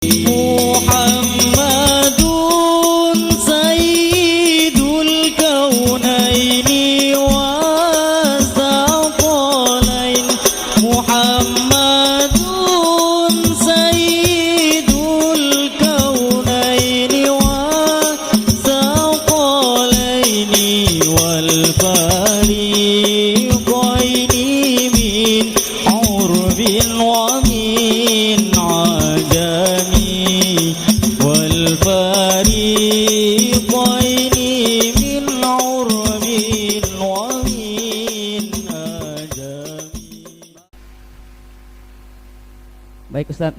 Muhammadun Sayyidul Kaunaini Wasaqalain. Muhammadun Sayyidul Kaunaini Wasaqalaini wal fariqaini min urbin wa min ajami wal fariqaini min urbin wa min ajami. Baik Ustaz,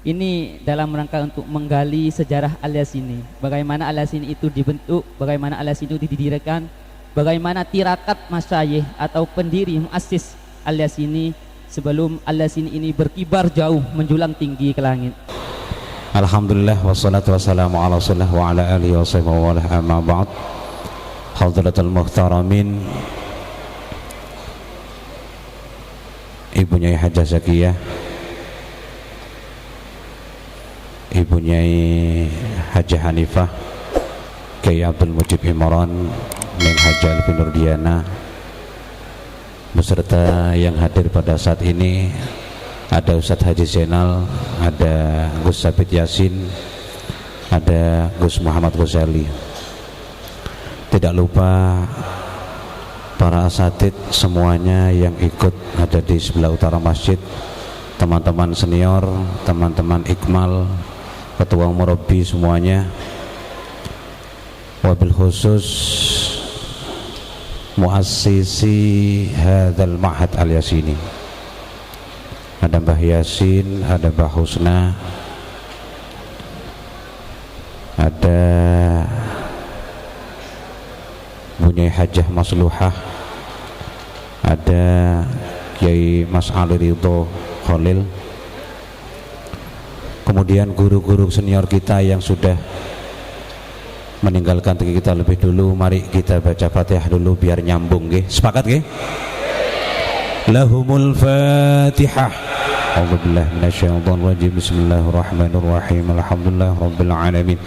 ini dalam rangka untuk menggali sejarah Al-Yasini, bagaimana Al-Yasini itu dibentuk, bagaimana Al-Yasini itu didirikan, bagaimana tirakat masyayikh atau pendiri muassis Al-Yasini sebelum Al-Yasini ini berkibar jauh menjulang tinggi ke langit. Alhamdulillah wassalatu wassalamu ala rasulillah wa ala alihi wa sahbihi wa ala amma ba'd. Hadratul muhtaramin, Ibu Nyai Hajah Zakiyah, Ibu Nyai Hajah Hanifah, Kiai Abdul Mujib Imran, Neng Hajah Alfi Nurdiana, beserta yang hadir pada saat ini ada Ustadz Haji Zainal, ada Gus Sabit Yasin, ada Gus Muhammad Ghazali. Tidak lupa para asatid semuanya yang ikut ada di sebelah utara masjid, teman-teman senior, teman-teman Ikmal, ketua murabbi semuanya, wabil khusus muassisi hadzal ma'had Al-Yasini. Ada Mbah Yasin, ada Mbah Husna, ada Bunyai Hajah Masluhah, ada Kiai Mas Ali Ridho Khalil, kemudian guru-guru senior kita yang sudah meninggalkan kita lebih dulu. Mari kita baca Fatihah dulu biar nyambung, nggih. Sepakat nggih? Lahumul Fatihah. A'udzubillahi minasyaitonir rajim. Bismillahirrahmanirrahim. Alhamdulillahirabbil alamin.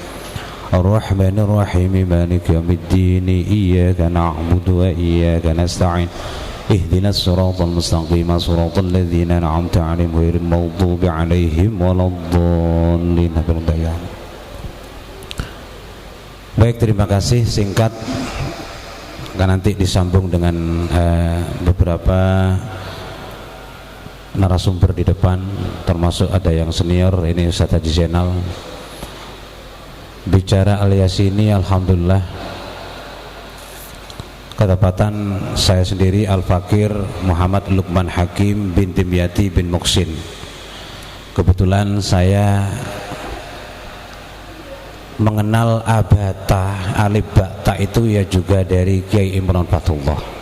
Arrahmanir rahim. Maliki yaumiddin. Iyyaka na'budu wa iyyaka nasta'in. Ihdinas siratal mustaqim. Siratal ladzina an'amta 'alaihim ghairil maghdubi 'alaihim waladdallin. Baik, terima kasih. Singkat, kan nanti disambung dengan beberapa narasumber di depan, termasuk ada yang senior. Ini Ustadz Haji Zainal. Bicara Al-Yasini, alhamdulillah kedapatan saya sendiri Al-Fakir Muhammad Lukman Hakim bin Dimyati bin Muksin. Kebetulan saya mengenal Abata, Alif Bakta itu ya juga dari Kiai Imran Fatullah.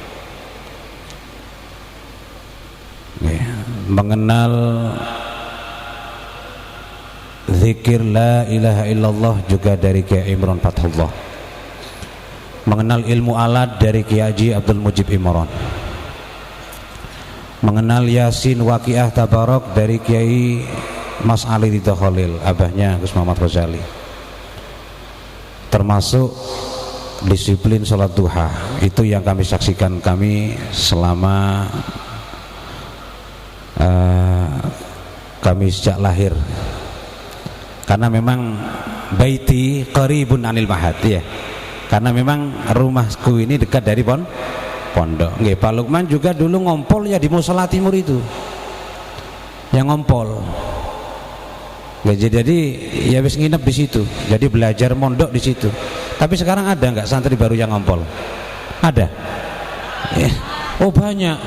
Mengenal zikir la ilaha illallah juga dari Kiai Imran Fatullah. Mengenal ilmu alat dari Kiai Haji Abdul Mujib Imran. Mengenal Yasin Waqiah Tabarok dari Kiai Mas Ali Ridho Khalil, abahnya Gus Muhammad Ghazali. Termasuk disiplin sholat duha, itu yang kami saksikan kami selama kami sejak lahir. Karena memang baiti qaribun anil mahad, ya. Karena memang rumahku ini dekat dari pondok. Nggih, Pak Lukman juga dulu ngompol ya di Mushola Timur itu. Yang ngompol. Jadi ya wis nginep di situ. Jadi belajar mondok di situ. Tapi sekarang ada nggak santri baru yang ngompol? Ada. Oh banyak.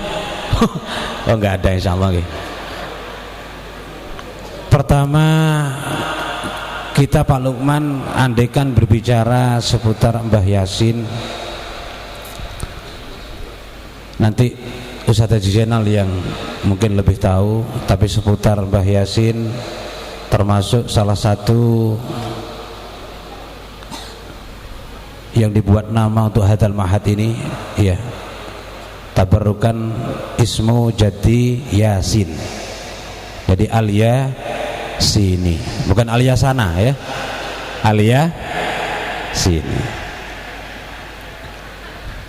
Oh nggak ada, insyaallah. Pertama kita Pak Lukman andaikan berbicara seputar Mbah Yasin, nanti Ustadz Haji Zainal yang mungkin lebih tahu. Tapi seputar Mbah Yasin, termasuk salah satu yang dibuat nama untuk hadzal ma'had ini, ya, tabarrukan ismu jadi Yasin. Jadi Alia sini, bukan alia sana ya, alia sini,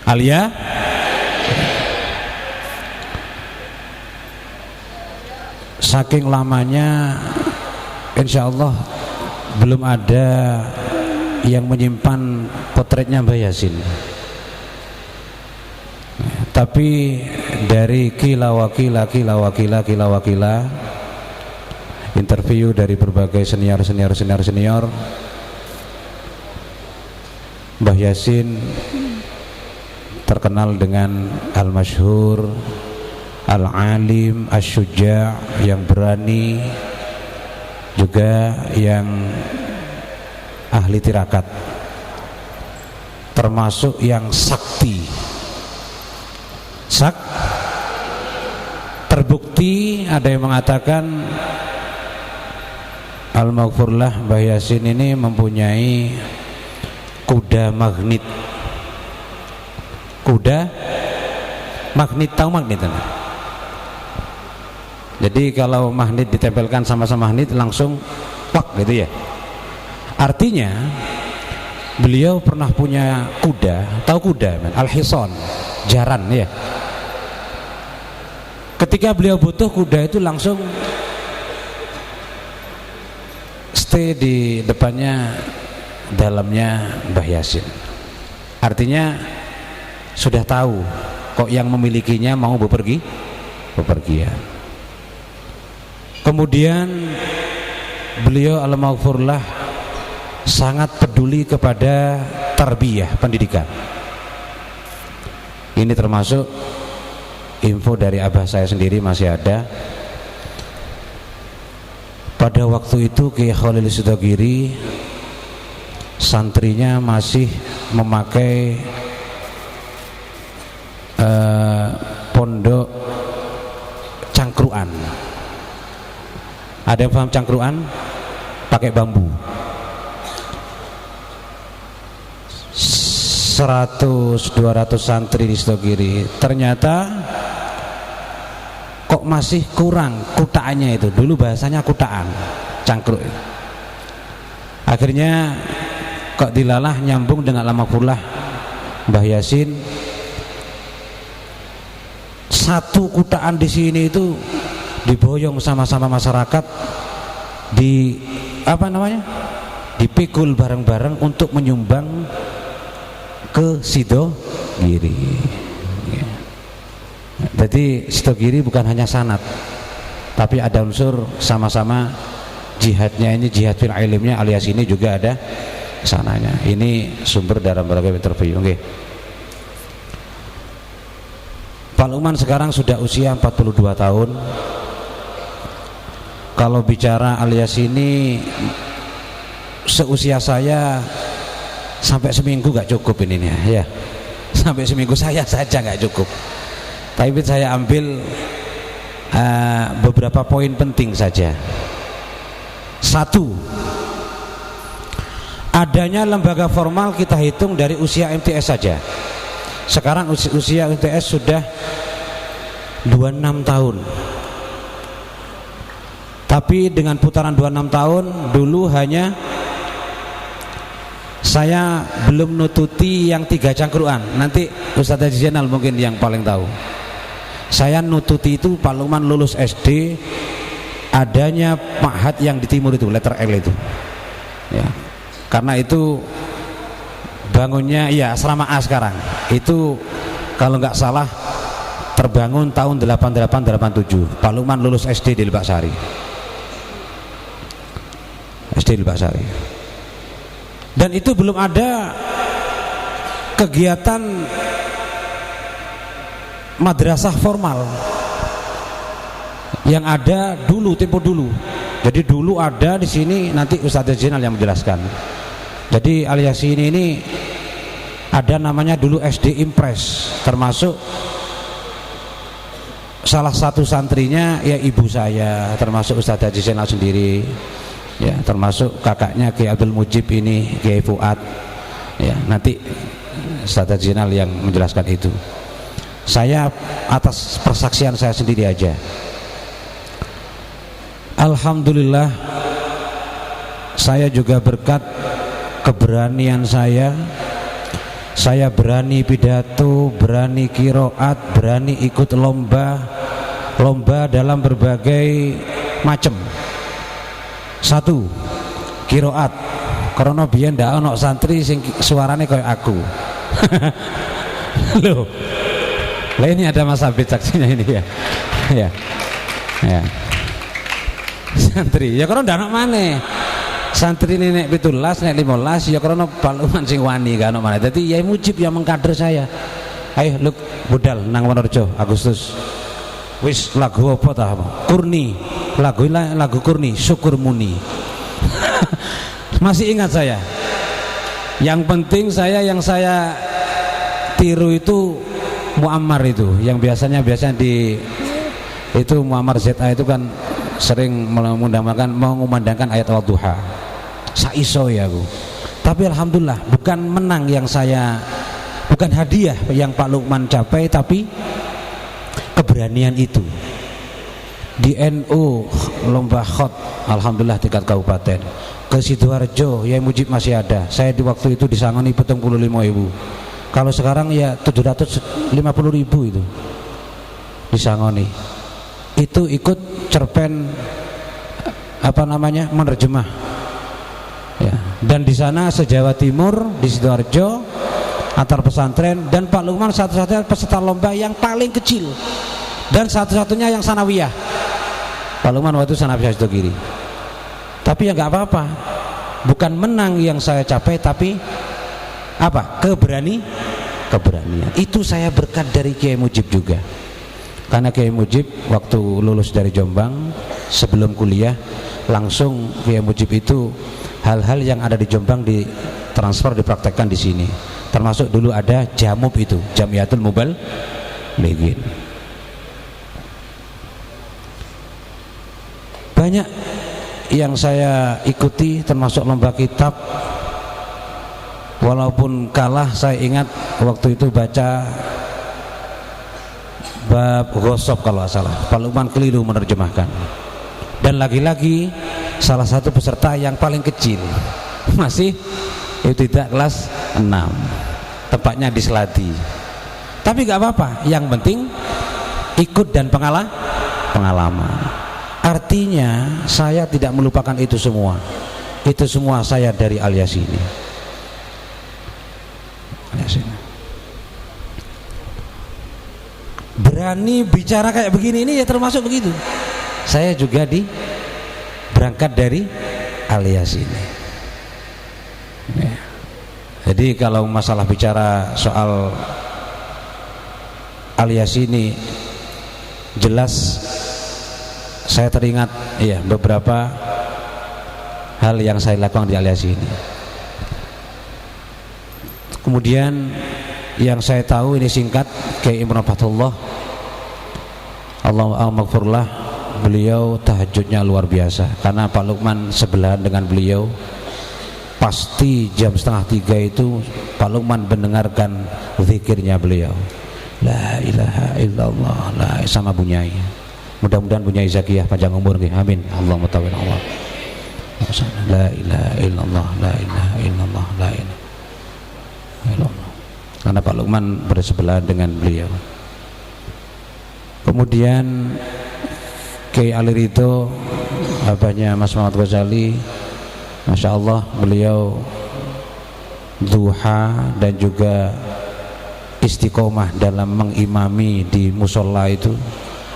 alia saking lamanya insya Allah belum ada yang menyimpan potretnya Mbah Yasin. Tapi dari kila wakila interview dari berbagai senior Mbah Yasin terkenal dengan al-masyhur, al-alim, asy-syuja', yang berani, juga yang ahli tirakat, termasuk yang sakti. Terbukti ada yang mengatakan Al-Maghfurlah Mbah Yasin ini mempunyai kuda magnet. Kuda magnet, tahu magnet? Jadi kalau magnet ditempelkan sama-sama magnet langsung pak gitu ya. Artinya beliau pernah punya kuda, tahu kuda? Al-Hison, jaran ya. Ketika beliau butuh kuda itu langsung stay di depannya, dalamnya Mbah Yasin. Artinya sudah tahu kok yang memilikinya mau bepergian. Kemudian beliau al-maghfurlah sangat peduli kepada tarbiyah, pendidikan. Ini termasuk info dari abah saya sendiri masih ada. Pada waktu itu Kiai Khalil Sudogiri santrinya masih memakai pondok cangkruan. Ada yang paham cangkruan? Pakai bambu. 100-200 santri di Sudogiri. Ternyata kok masih kurang kutaannya itu. Dulu bahasanya kutaan, cangkruk. Akhirnya kok dilalah nyambung dengan Al-Maghfurlah Mbah Yasin. Satu kutaan di sini itu diboyong sama-sama masyarakat, di apa namanya, dipikul bareng-bareng untuk menyumbang ke Sudogiri. Jadi Sudogiri bukan hanya sanad, tapi ada unsur sama-sama jihadnya. Ini jihad fil ilmnya, alias ini juga ada sananya. Ini sumber dalam berbagai interview. Oke. Pak Lukman sekarang sudah usia 42 tahun. Kalau bicara alias ini, seusia saya sampai seminggu gak cukup ini ya. Sampai seminggu saya saja gak cukup. Tapi saya ambil beberapa poin penting saja. Satu, adanya lembaga formal kita hitung dari usia MTS saja. Sekarang usia MTS sudah 26 tahun. Tapi dengan putaran 26 tahun, dulu hanya saya belum nututi yang 3 cangkruan. Nanti Ustadz Haji Zainal mungkin yang paling tahu. Saya nututi itu Pak Lukman lulus SD, adanya ma'had yang di timur itu, letter L itu ya. Karena itu bangunnya, ya asrama A sekarang itu kalau nggak salah terbangun tahun 88-87. Pak Lukman lulus SD di Lebak Sari, SD di Lebak Sari. Dan itu belum ada kegiatan madrasah formal. Yang ada dulu, tempo dulu. Jadi dulu ada di sini, nanti Ustadz Zainal yang menjelaskan. Jadi alias ini ada namanya dulu SD Impres, termasuk salah satu santrinya ya ibu saya, termasuk Ustadz Haji Zainal sendiri. Ya, termasuk kakaknya Kiai Abdul Mujib ini, Kiai Fuad. Ya, nanti Ustadz Haji Zainal yang menjelaskan itu. Saya atas persaksian saya sendiri aja. Alhamdulillah saya juga berkat keberanian saya berani pidato, berani kiroat, berani ikut lomba dalam berbagai macam. Satu, kiroat, karena biyen ndak ono santri sing suarane kayak aku. Loh, lah ini ada Mas Abid saksinya ini ya. Ya. Santri, ya karena ndak ono maneh. Santri ini nek 17, nek 15 ya karena paluman sing wani kan ono maneh. Dadi Yai Mujib yang mengkader saya. Ayo Luk budal nang Wonorejo Agustus. Wis lagu apa tah? Kurni. Lagu Kurni, Syukur Muni. Masih ingat saya. Yang penting yang saya tiru itu Muammar itu, yang biasanya di itu Muammar ZA itu kan sering mengumandangkan ayat Wadduha. Saiso ya Bu. Tapi alhamdulillah bukan menang yang saya, bukan hadiah yang Pak Lukman capai, tapi keberanian itu. Di NU lomba khot alhamdulillah tingkat kabupaten. Ke Sidoarjo Yai Mujib masih ada. Saya di waktu itu disangoni 75.000. Kalau sekarang ya 750.000 itu disangoni. Itu ikut cerpen menerjemah ya. Dan di sana se-Jawa Timur di Sidoarjo antar pesantren, dan Pak Lukman satu-satunya peserta lomba yang paling kecil dan satu-satunya yang sanawiyah. Pak Lukman waktu sanawiyah itu kiri. Tapi ya nggak apa-apa, bukan menang yang saya capai, tapi apa? Keberanian. Itu saya berkat dari Kiai Mujib juga. Karena Kiai Mujib waktu lulus dari Jombang, sebelum kuliah langsung Kiai Mujib itu hal-hal yang ada di Jombang ditransfer, dipraktekkan di sini. Termasuk dulu ada Jamub itu, Jamiatul Mubalighin. Banyak yang saya ikuti, termasuk lomba kitab. Walaupun kalah, saya ingat waktu itu baca bab Ghosab kalau salah, Pak Lukman keliru menerjemahkan. Dan lagi-lagi salah satu peserta yang paling kecil, masih itu tidak kelas 6, tepatnya di Seladi. Tapi gak apa-apa, yang penting ikut dan pengalaman. Artinya saya tidak melupakan itu semua. Itu semua saya dari alias ini. Berani bicara kayak begini ini ya termasuk begitu. Saya juga berangkat dari alias ini ya. Jadi kalau masalah bicara soal alias ini, jelas saya teringat ya beberapa hal yang saya lakukan di alias ini. Kemudian yang saya tahu ini singkat, Kiai Imran Fatullah, Allahumma beliau tahajudnya luar biasa. Karena Pak Lukman sebelahan dengan beliau, pasti jam 2:30 itu Pak Lukman mendengarkan zikirnya beliau, la ilaha illallah, sama Bunyai. Mudah-mudahan Bunyai Zakiyah panjang umur, amin. Allahumma tawil Allah. La ilaha illallah, la ilaha illallah, la ilaha illallah. Karena Pak Lukman bersebelahan dengan beliau. Kemudian Kiai Ali Ridho, abahnya Mas Muhammad Ghazali, Masya Allah beliau duha dan juga istiqomah dalam mengimami di musola itu,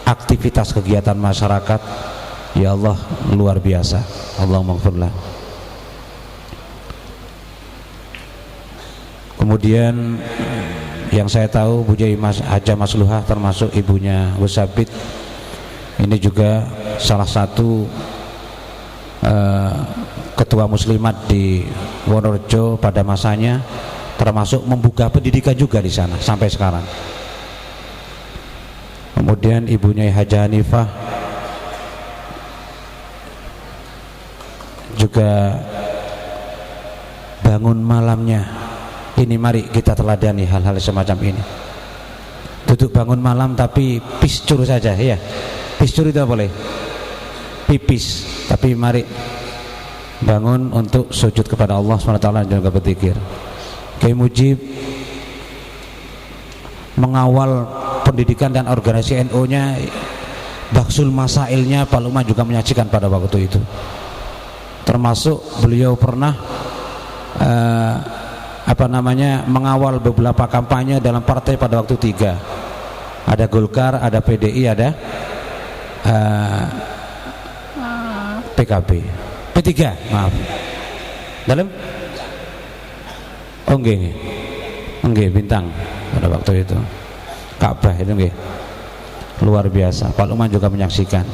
aktivitas kegiatan masyarakat, ya Allah luar biasa. Allahumma ighfirlah. Kemudian yang saya tahu Bujai Haja Masluhah, termasuk ibunya Gus Sabit, ini juga salah satu ketua muslimat di Wonorejo pada masanya, termasuk membuka pendidikan juga di sana sampai sekarang. Kemudian ibunya Haja Hanifah juga bangun malamnya. Ini mari kita teladani hal-hal semacam ini. Duduk bangun malam tapi piscur saja ya. Piscur itu apa boleh? Pipis. Tapi mari bangun untuk sujud kepada Allah SWT dan juga berzikir. Kiai Mujib mengawal pendidikan dan organisasi NU-nya, Baksul Masailnya Pak Lukman juga menyaksikan pada waktu itu. Termasuk beliau pernah mengawal beberapa kampanye dalam partai pada waktu 3. Ada Golkar, ada PDI, ada PKB, P3, maaf. Dalam nggih Bintang pada waktu itu. Ka'bah itu nggih. Luar biasa. Pak Lukman juga menyaksikan.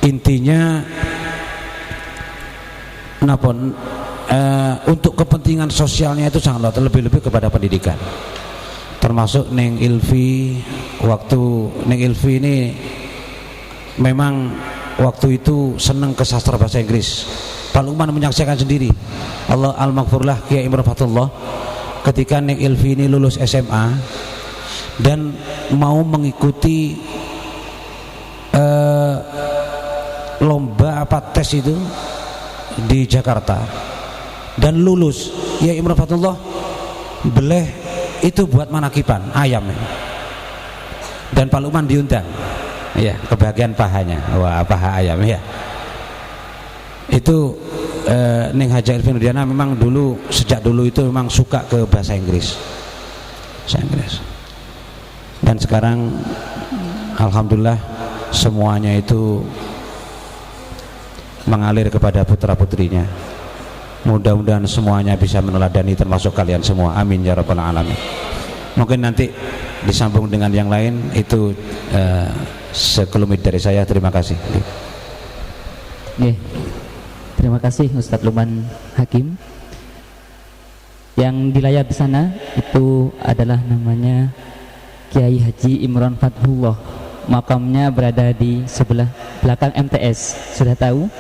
Intinya untuk kepentingan sosialnya itu sangat lebih-lebih kepada pendidikan. Termasuk Neng Ilvi, waktu Neng Ilvi ini memang waktu itu senang ke sastra bahasa Inggris. Pak Lukman menyaksikan sendiri. Allah al-maghfurlah Kiai Imron Fatullah ketika Neng Ilvi ini lulus SMA dan mau mengikuti lomba tes itu di Jakarta dan lulus. Ya Imron Fatullah boleh itu buat manakipan ayam dan Pak Lukman diundang ya ke bagian pahanya. Wah, paha ayam ya itu. Neng Haja Elvin Rudiana memang sejak dulu itu memang suka ke bahasa Inggris dan sekarang alhamdulillah semuanya itu mengalir kepada putra putrinya. Mudah-mudahan semuanya bisa meneladani termasuk kalian semua, amin ya rabbal alamin. Mungkin nanti disambung dengan yang lain. Itu sekelumit dari saya. Terima kasih. Terima kasih Ustadz Lukman Hakim. Yang di layar di sana itu adalah namanya Kiai Haji Imron Fatullah. Makamnya berada di sebelah belakang MTS. Sudah tahu?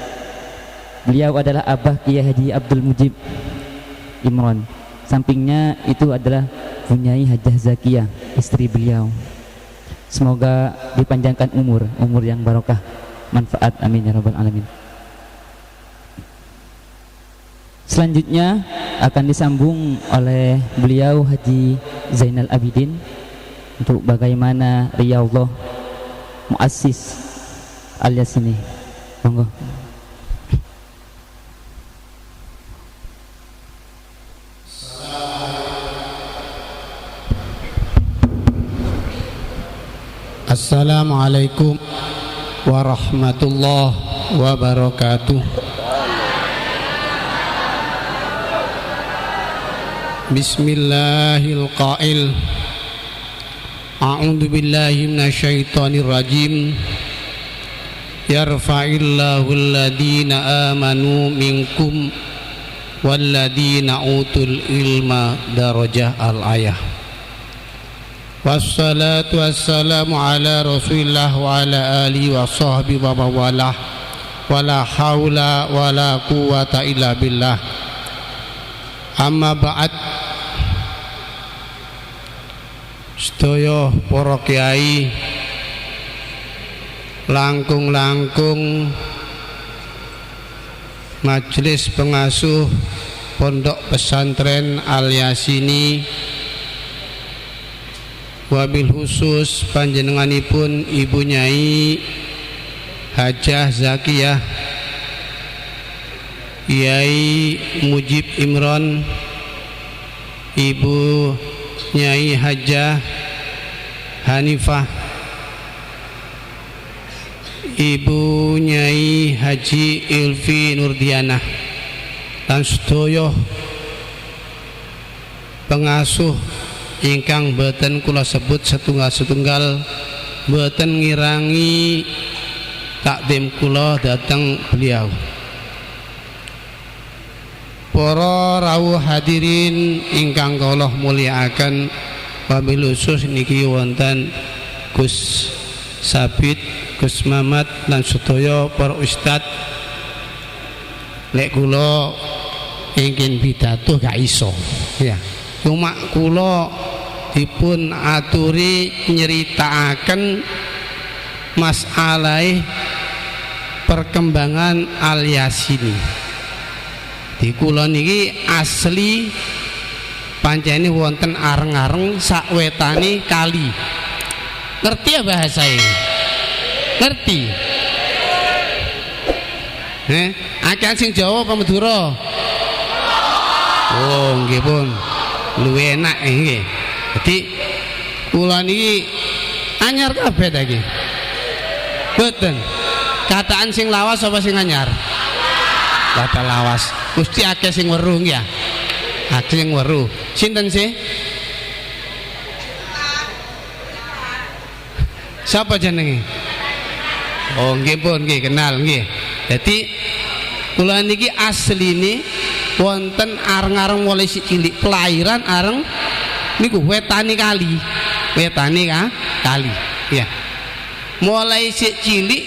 Beliau adalah Abah Kiai Haji Abdul Mujib Imron. Sampingnya itu adalah Bunyai Hajah Zakiyah, istri beliau. Semoga dipanjangkan umur yang barokah, manfaat, amin ya rabbal alamin. Selanjutnya akan disambung oleh beliau Haji Zainal Abidin untuk bagaimana Riyadhah Muassis alias ini. Monggo. Assalamualaikum warahmatullahi wabarakatuh. Bismillahirrahmanirrahim. A'udzu billahi minasyaitonir rajim. Yarfa'illahu alladhina amanu minkum walladhina utul ilma darajah al-ayah. Wassalatu wassalamu ala Rasulillah wa ala alihi wa sahbihi wa mawalah. Wala haula wala quwata illa billah. Amma ba'd. Sedaya para kiai, langkung-langkung majelis pengasuh Pondok Pesantren Al-Yasini, wabil khusus panjenenganipun Ibu Nyai Hajah Zakiyah Kiai Mujib Imron, Ibu Nyai Hajah Hanifah, Ibu Nyai Haji Ilvi Nurdiana, lan sedaya pengasuh ingkang boten kula sebut setunggal-setunggal, boten ngirangi takdim kula dhateng beliau. Para rawuh hadirin ingkang kula mulyakaken, wabil khusus niki wonten Gus Sabit, Gus Mamat lan sedaya para ustad. Lek kula ingin pidato gak iso ya, cuma kula dipun aturi nyeritakaken masalah perkembangan Al-Yasini. Di kula niki asli pancene wonten areng-areng sakwetane kali. Ngerti ya bahasa ini? Ngerti? Akeh sing Jawa apa Madura? Oh, nggih pun. Luwih enak nggih. Dadi kula niki anyar kabeh ta iki. Boten. Kataan sing lawas apa sing anyar? Kata lawas. Gusti akeh sing weruh ya. Akeh sing weruh. Sinten sih? Siapa jenenge? Oh nggih pun nggih kenal nggih. Dadi kula niki asline wonten areng-areng mulai cilik pelairan areng niku wetane kali. Wetane kali. Ya. Mulai cilik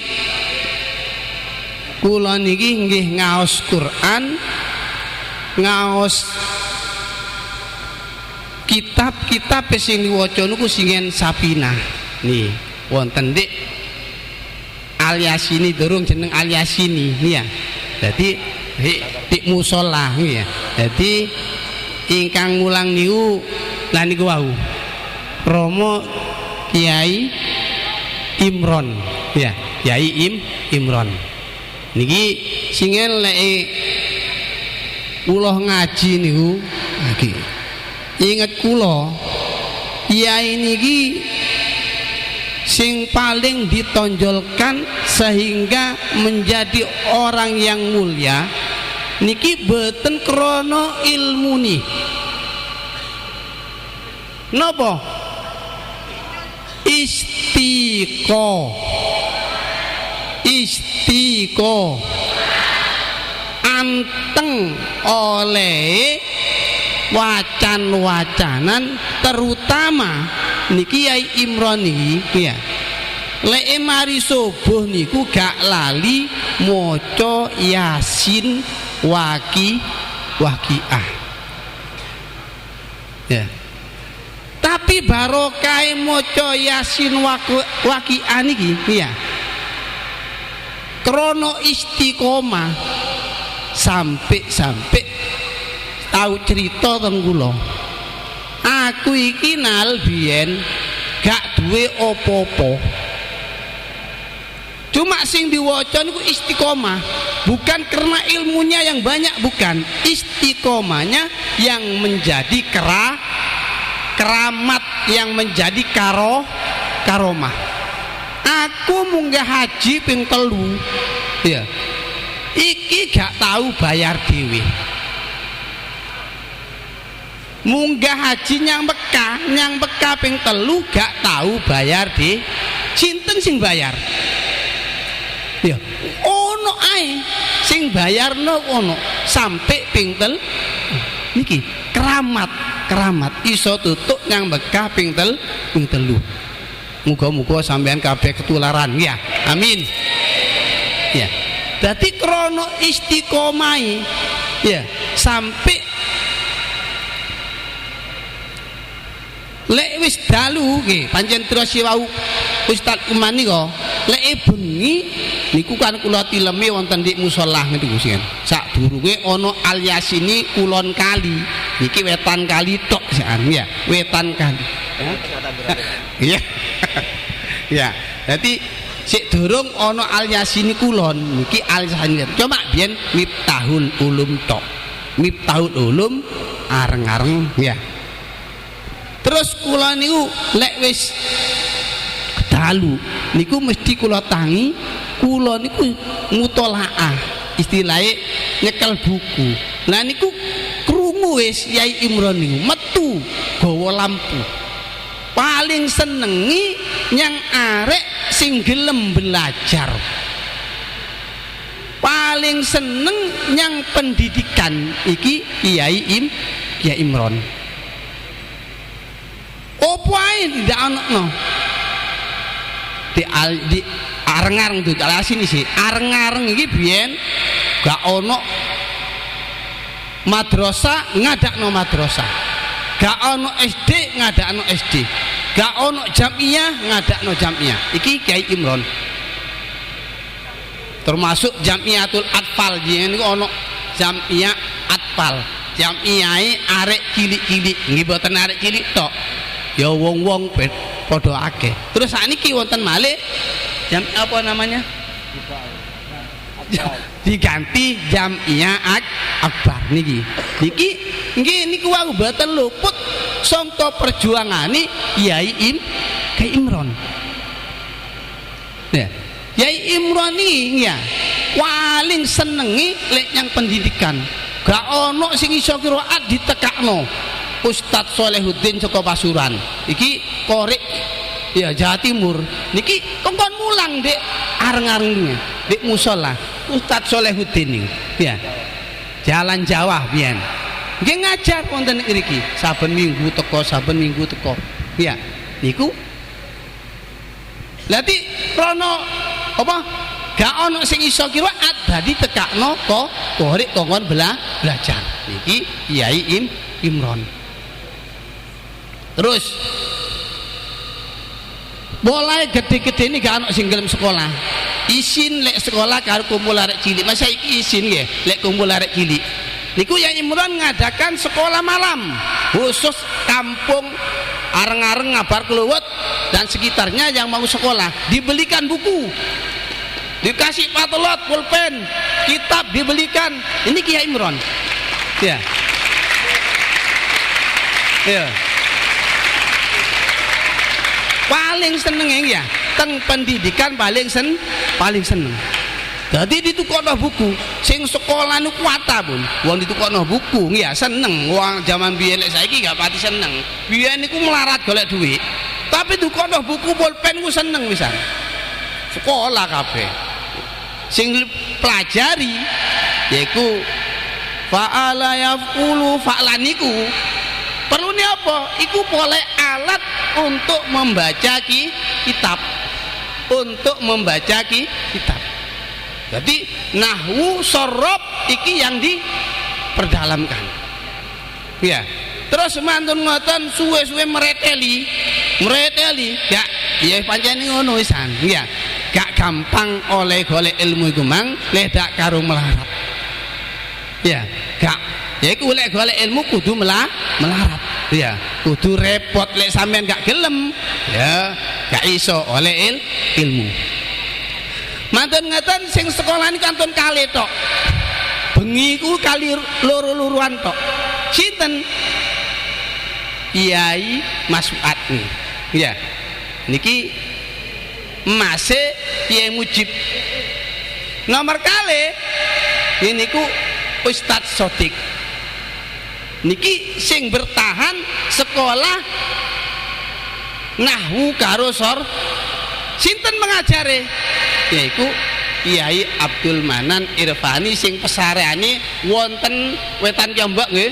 kula niki nggih ngaos Quran, ngaos kitab-kitab sing diwaca niku singen Sapina. Nih, wonten dik Al-Yasini durung jeneng Al-Yasini ya. Dadi dik musala ya. Dadi ingkang mulang niku lan niku wau Romo Kiai Imron ya, Kiai Imron. Niki singen lek kula ngaji niku iki. Ingat kula kiai niki sing paling ditonjolkan sehingga menjadi orang yang mulia niki boten krana ilmuni. Napa? Istiqo anteng oleh wacan-wacanan terutama niki Kiai Imron niki ya. Lek mari subuh niku gak lali maca Yasin waqiah. Ya. Tapi barokah maca Yasin waqiah niki ya. Krono istiqomah sampai tahu cerita teng kula. Aku iki nal biyen gak duwe opo-opo. Cuma sing diwaca niku istiqomah, bukan karena ilmunya yang banyak, bukan. Istiqomahnya yang menjadi keramat, yang menjadi karomah. Aku munggah haji ping 3. Ya. Iki gak tahu bayar dhewe. Munggah haji nyang Mekah ping 3 gak tahu bayar di sinten sing bayar. Ya, ono ae sing bayarno ono sampai ping 3 niki keramat iso tutuk nyang Mekah ping 3. Muga-muga sampean kabeh ketularan ya. Amin. Ya. Dadi krono istiqomah ya sampai lek wis dalu nggih pancen terus wau Ustaz Uman nika lek bengi niku kan kula tilemi wonten di musala niku sing sadurunge ana Al-Yasini kulon kali niki wetan kali tok jan ya wetan kali iya ya dadi sik durung ana Al-Yasini kulon niki Al-Yasini cuma biyen Miftahul Ulum tok Miftahul Ulum areng-areng ya. Terus kula niku lek wis dalu niku mesti kula tangi kula niku mutolaah istilahnya nyekel buku. Lah niku krungu wis Yai Imron niku metu gawa lampu. Paling senengi nyang arek sing gelem belajar. Paling seneng nyang pendidikan iki Kiai Imron. Opo ae tidak ono di areng-areng tuh Al-Yasini sih areng-areng iki biyen gak ono madrasah ngadakno madrasah, gak ono SD ngadakno SD, gak ono jamiah ngadakno jamiah. Iki Kiai Imron termasuk Jamiatul Atfal niku ono Jam'iyah atfal. Jam'iyah arek cilik-cilik, nggih boten arek cilik tok. Ya wong-wong padha akeh. Terus sakniki wonten malih apa namanya? Diganti Jam'iyah akbar niki. Niki nggih niku wau boten luput sangka perjuangane Kyai Imron. Ya, Kyai Imron iki ya paling senengi lek yang pendidikan. Gak ono sing iso qiraat ditekakno. Ustadz Solehuddin saka Pasuruan. Iki korek ya Jawa Timur. Niki kongkon mulang Dek areng-areng Dek musola. Ustadz Solehuddin niku. Ya. Jalan Jawa biyen. Nggih ngajar wonten ngriki. Saben minggu teko. Ya. Niku Lati krono apa? Gak ono sing iso qiraat dadi tekakno kok korek kongkon belajar. Niki Kyai Imron. Terus mulai gede-gede ini gak ono sing gelem sekolah. Isin lek sekolah karo kumpul arek cilik. Masa iki isin nggih lek kumpul arek cilik. Niku Kyai Imron ngadakan sekolah malam khusus kampung areng-areng Ngabar Kluwut dan sekitarnya yang mau sekolah dibelikan buku, dikasih patelot, pulpen, kitab dibelikan. Ini Kyai Imron. Ya. Ya. Paling seneng ya, teng pendidikan paling seneng. Jadi ditukokno buku, sing sekolah nu kuwata pun, wong ditukokno buku, ya seneng. Wong zaman biyen lek saiki gak pati seneng. Biyen niku melarat golek duit, tapi ditukokno buku pulpen ku seneng pisan. Sekolah kabeh. Sing pelajari yaiku fa'ala yaf'ulu fa'lan niku perlu apa? Iku boleh alat untuk membaca kitab. Untuk membaca kitab. Jadi nahwu sorob iki yang diperdalamkan. Ya. Terus mantun ngoten suwe-suwe mereteli. Gak ya pancen ngono wisan. Ya. Gak gampang oleh golek ilmu iku mang ledak karo melarat. Ya, gak. Ya iku lek golek ilmu kudu melarat. Ya, kudu repot lek sampean gak gelem. Ya, gak iso oleh ilmu. Mantun ngeten sing sekolah ini kantun kali tok. Bengi ku kali loro-loruan tok. Sinten? Kyai Mas Fuad nih. Ya. Niki Mase Kyai Mujib. Nomor kali ini ku Ustadz Sotik. Niki sing bertahan sekolah nahwu karo sor. Sinten mengajare? Yaiku Kyai Abdul Manan Irfani sing pesareane wonten wetan Kiombak nggih.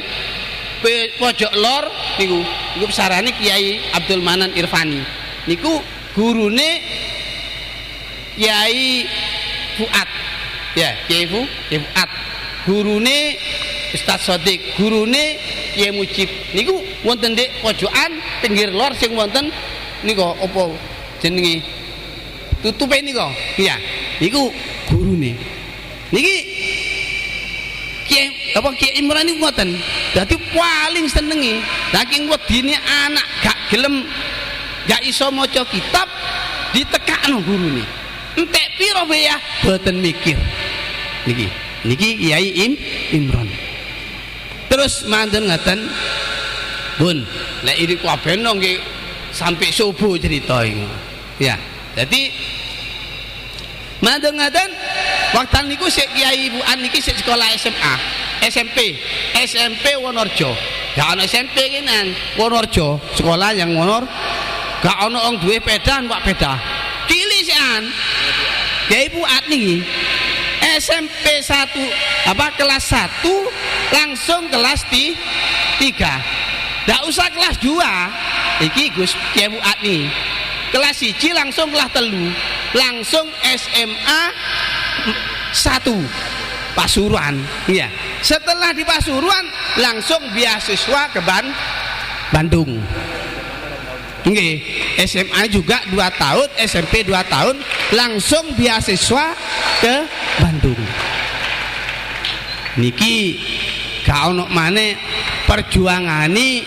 Pojok lor niku pesareane Kyai Abdul Manan Irfani. Niku gurune Kyai Fuad. Ya, Kyai Fuad. Gurune Ustadz Sodik, gurune Kyai Mujib. Niku wonten ndek pojokan pinggir lor sing wonten niku apa jenenge? Tutupe niku. Iya, niku gurune. Niki Kyai Imran niku ngoten. Dadi paling senengi saking wedine anak gak gelem gak iso maca kitab ditekakno gurune. Entek piro ya boten mikir. Niki Kyai Imron. Terus mantun ngaten, Bun, lek iki kabeh nggih sampai subuh cerita iki. Ya. Jadi mantun ngaten waktu niku sik Kyai Ibuan niki sik sekolah SMA, SMP Wonorejo. Gak ana SMP ki nang Wonorejo, sekolah yang Wonor. Gak ana wong duwe pedan kok peda. Cilik sian. Kyai Ibuan niki SMP 1 kelas 1 langsung kelas 3. Ndak usah kelas 2. Iki Gus Kyai Fuad nih. Kelas 1 langsung kelas 3. Langsung SMA 1 Pasuruan. Iya. Setelah di Pasuruan langsung beasiswa ke Bandung. Nggih, SMA juga 2 tahun, SMP 2 tahun, langsung beasiswa ke Bandung. niki gak ono maneh perjuangane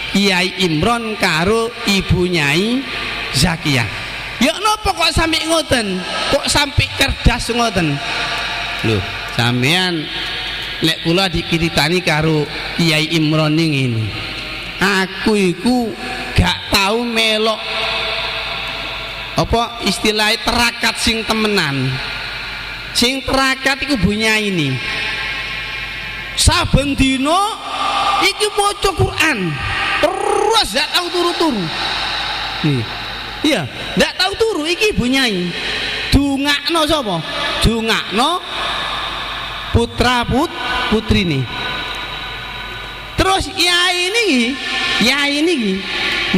Kiai Imron karo Ibu Nyai Zakiyah. Ya napa kok sampai ngoten? Kok sampai cerdas ngoten? Lho, sampean lek kula dikiritani karo Kiai Imron ini. Aku iku gak tahu melok apa istilahnya terakat sing temenan. Sing terakat iku Bu Nyai ini. Saben dina iki maca Quran. Terus gak tahu turu-turu. Iya, ndak tahu turu iki Bu Nyai. Dungakno sapa? Dungakno putra putrine. Terus yai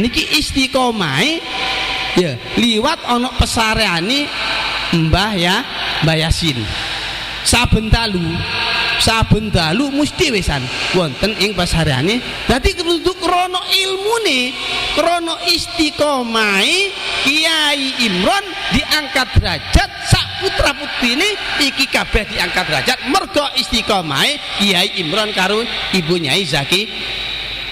niki istiqomahe ya liwat ana pesareane Mbah Yasin. Saben dalu mesti wisan wonten ing pasareane. Dadi kudu krana ilmune, krana istiqomahe Kiai Imron diangkat derajat, sak putra putrine iki kabeh diangkat derajat mergo istiqomahe Kiai Imron karo Ibu Nyai Zaki.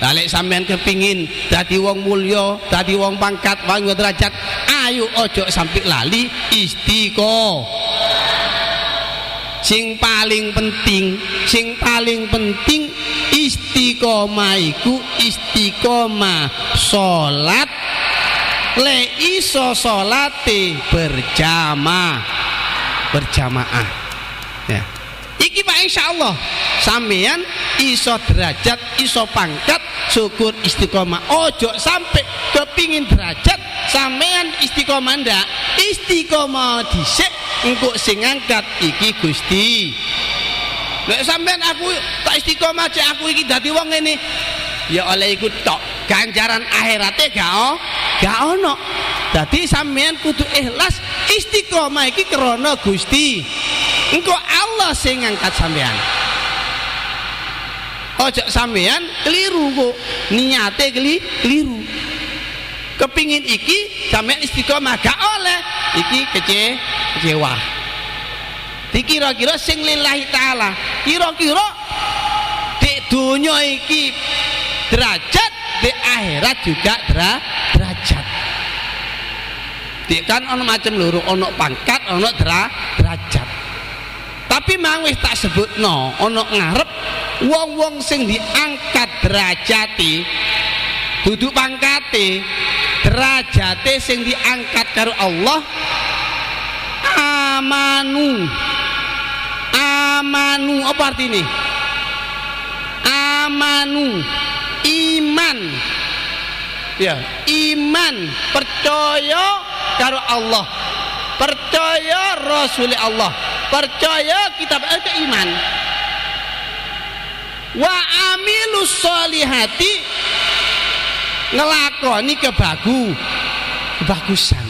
Lek sampean kepingin dadi wong mulya, dadi wong pangkat, wong derajat, ayo ojo sampai lali istiqomah. Sing paling penting istiqomah iku istiqomah salat le iso salate berjamaah ya. Iki Pak insyaallah sampean iso derajat iso pangkat syukur istiqomah. Ojo sampai kepingin derajat sampean istiqomah ndak, istiqomah dhisik engko sing ngangkat iki Gusti. Lek sampean aku tak istiqomah cek aku iki dadi wong ngene ya oleh iku tok, ganjaran akhirate gak ono. Dadi sampean kudu ikhlas istiqomah iki krana Gusti. Engko Allah sing ngangkat sampean. Ojo sampean keliru kok, niate keliru. Kepingin iki sampean istiqomah gak oleh, iki kecewa. Dikira-kira sing lillahi ta'ala, kira-kira di dunia iki derajat, di akhirat juga derajat. Dik kan ono macam loro, ono pangkat, ono derajat. Tapi mang wis tak sebutno, ono ngarep wong-wong sing diangkat derajati, duduk pangkate, derajate sing diangkat karo Allah. Amanu apa artinya? Amanu iman ya, iman percaya karo Allah, percaya Rasul Allah, percaya kitab iman. Wa amilus solihati ngelakoni kebagusan.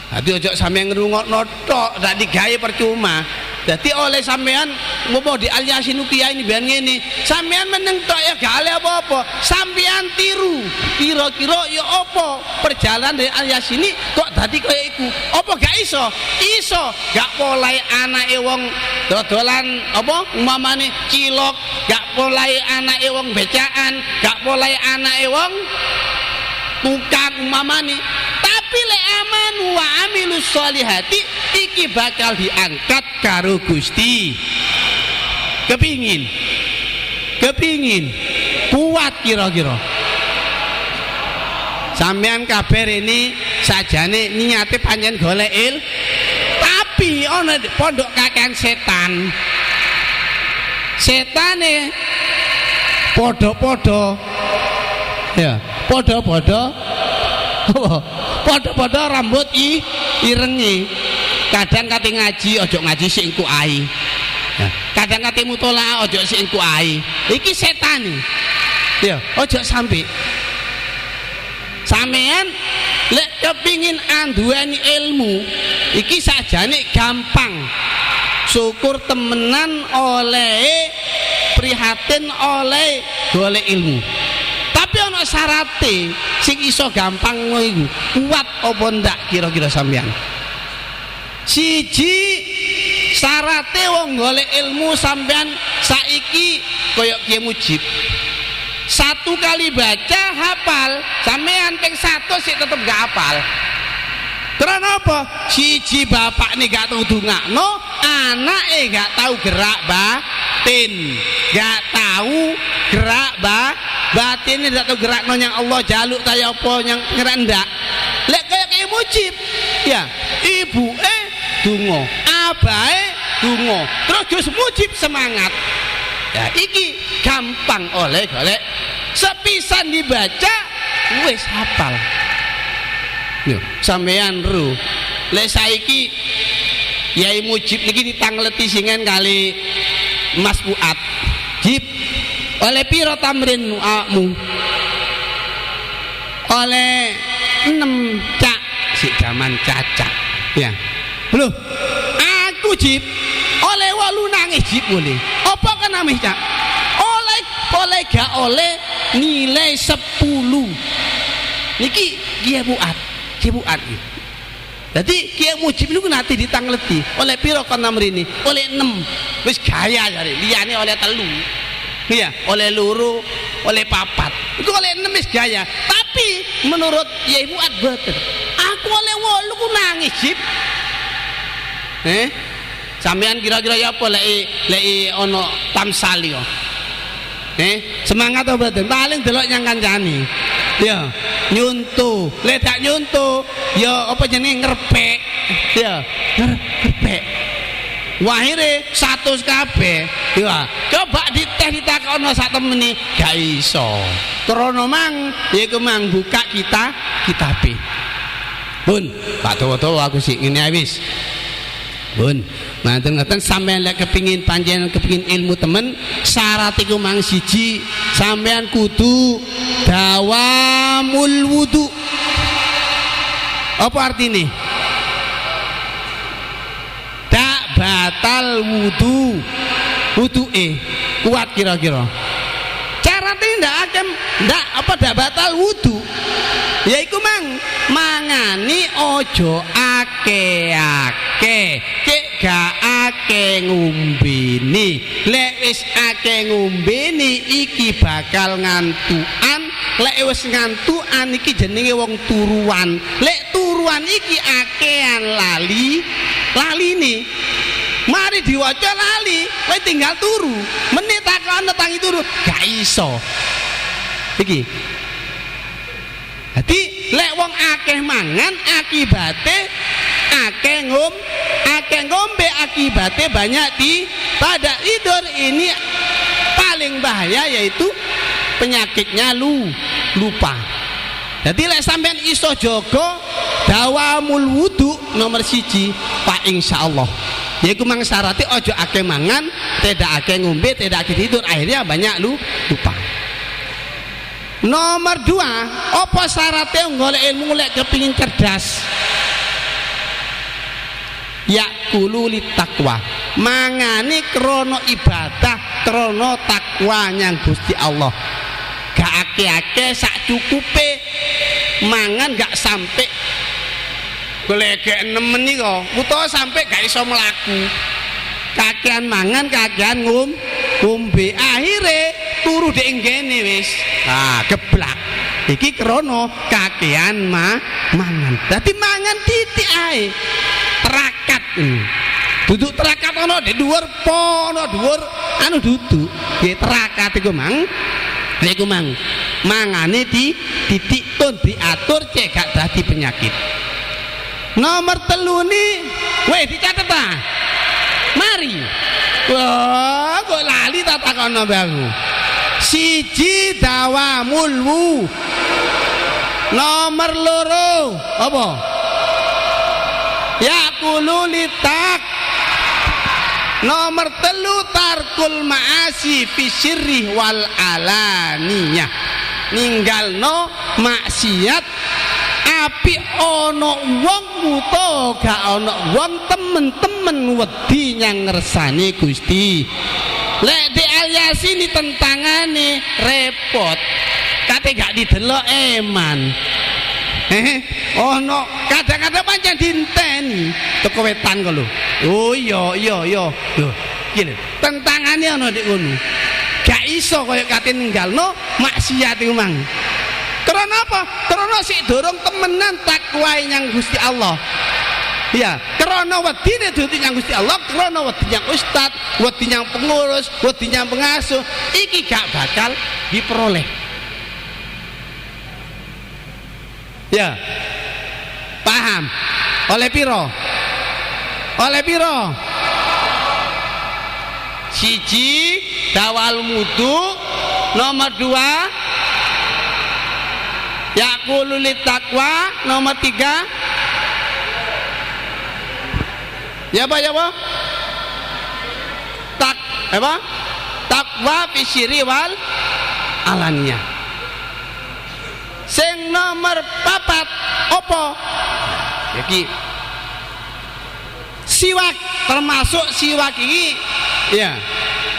Dadi ojo sampeyan ngrungokno tok, dak digawe percuma. Dadi oleh sampean ngopo di Al Yasin Kiai ini biyen ngene, sampean meneng tok ya gak ale apa-apa, sampean tiru. Kira-kira ya apa perjalanan dari Al Yasin ini kok dadi kaya iku? Apa gak iso? Iso, gak polai anake wong dodolan apa umpamane cilok, gak polai anake wong becaan, gak polai anake wong tukang umpamane. Tapi lek amanu wa amilus solihati iki bakal diangkat karo Gusti. Kepingin kuat kira-kira. Sampean kabar ini sajane niate pancen golek tapi ana pondok kakean setan. Setane podo-podo ya, podo-podo podo-podo rambut irengi. Kadang kate ngaji ojo ngaji sing engko ai. Kadang kate mutola ojo sing engko ai. Iki setan ya, ojo sampai sampean lek kepingin anduweni ilmu iki sajane gampang. Syukur temenan oleh prihatin oleh golek ilmu. Tapi ana syarate sing iso gampang ngono iku. Kuat apa ndak kira-kira sampean? Siji syarate wong golek ilmu sampean saiki koyok Kiai Mujib. Satu kali baca hafal, sampean ping 100 sik tetep gak hafal. Karena apa? Siji bapak nih gak tahu dungakno, anake gak tahu gerak batin, gak tahu gerak batin ini gak tahu gerak yang Allah jaluk kaya apa yang gerak ndak. Lek kaya Kiai Mujib, ya ibu dungo, abae dungo, terus Gus Mujib semangat. Ya iki gampang oleh golek, sepisan dibaca wis hafal. Yo, sampean ru. Lek saiki Yai Mujib niki ditangleti singen kali Mas Fuad. Jib, oleh piro tamrin mu? Oleh 6 cak si zaman cacak. Ya. Loh, aku Jib oleh 8 nangis Jib boleh. Apa kan nangis cak? Oleh gak oleh nilai 10. Niki Kiai Fuad. Jadi Kiai Mujib itu nanti ditangleti oleh piro kon namrini, oleh 6 wis gaya jare, liyane oleh 3. Iya, oleh loro, oleh 4. Itu oleh 6 wis gaya. Tapi menurut Kiai Fuad boten. Aku oleh 8 ku nangis Jib. Sampean kira-kira ya apa lek ono tamsali kok. Semangat apa boten? Paling delok nyang kancane. Ya, nyuntuh. Lek dak nyuntuh, ya apa jenenge ngrepek. Ya, ngrepek. Wahire 100 kabeh. Ya, coba ditakono sak temene gak iso. Krana mang iku mang buka kitabe. Bun, Pak Dawa aku sik ngene ae wis. Bun, ngaten sampean lek kepingin panjenengan kepingin ilmu temen, syarat iku mang siji, sampean kudu dawamul wudu. Apa artine? Tak batal wuduke kuat kira-kira. Carane ndak batal wudu. Yaiku mangani ojo ake-ake, cek gak ake ngumbini. Lek wis ake ngumbini iki bakal ngantukan. Lek wis ngantukan iki jenenge wong turuan. Lek turuan iki akean laline. Mari diwaca lali, kowe tinggal turu. Menit takon tangi turu, gak iso. Iki. Jadi lek wong akeh mangan akibate akeh ngombe akibate banyak pada tidur. Ini paling bahaya yaitu penyakitnya lupa. Jadi lek sampean iso jaga dawamul wudu nomor 1 Pak insyaallah. Yaiku mang syarate ojo akeh mangan, tidak akeh ngombe, tidak akeh tidur, akhirnya banyak lupa. Nomor 2, apa syaratnya golek ilmu lek kepingin cerdas? Yakulu li takwa, mangane krono ibadah, krono takwa nyang Gusti Allah. Gak ake-ake sak cukupe, mangan gak sampai golek nemen iki kok, utawa sampai gak iso mlaku. Kakean mangan, kakean ngombe, akhire turu dek nggene wis. Geblak. Iki krono kakean mangan. Dadi mangan titik ae. Terakat. Duduk terakat ana di dhuwur po, ana dhuwur anu duduk. Nggih terakat iku iku mangane di titik tun diatur cek gak dadi penyakit. Nomor 3 ni, weh dicatet ta. Mari. Wah, kok lali tak takono aku. 1 dawamul wudu. Nomor 2 apa? Yaqulu litak. Nomor 3 tarkul ma'asi fi sirri wal alaniyah. Ninggalno maksiat api ono wong muto gak ono wong temen-temen wedi nyang ngersani Gusti. Lek di Al-Yasin tentangane repot kate gak didelok eman. ono kadang-kadang pancen dinteni teko wetan kok lho. Oh iya lho iki lho tentangane ono nek ngono gak iso kaya kate ninggalno maksiat iku mang. Karena apa? Karena sik dorong temenan takwa nyang Gusti Allah. Ya, karena wedine dudu nyang Gusti Allah, karena wedi nyang ustad, wedi nyang pengurus, wedi nyang pengasuh, iki gak bakal diperoleh. Ya. Paham? Oleh piro? Oleh piro? Siji dawal mudu, nomor 2 yaqulu lit taqwa, nomor 3 ya apa takwa fi syirri wal alaniyah. Sing nomor 4 apa iki siwak, termasuk siwak iki ya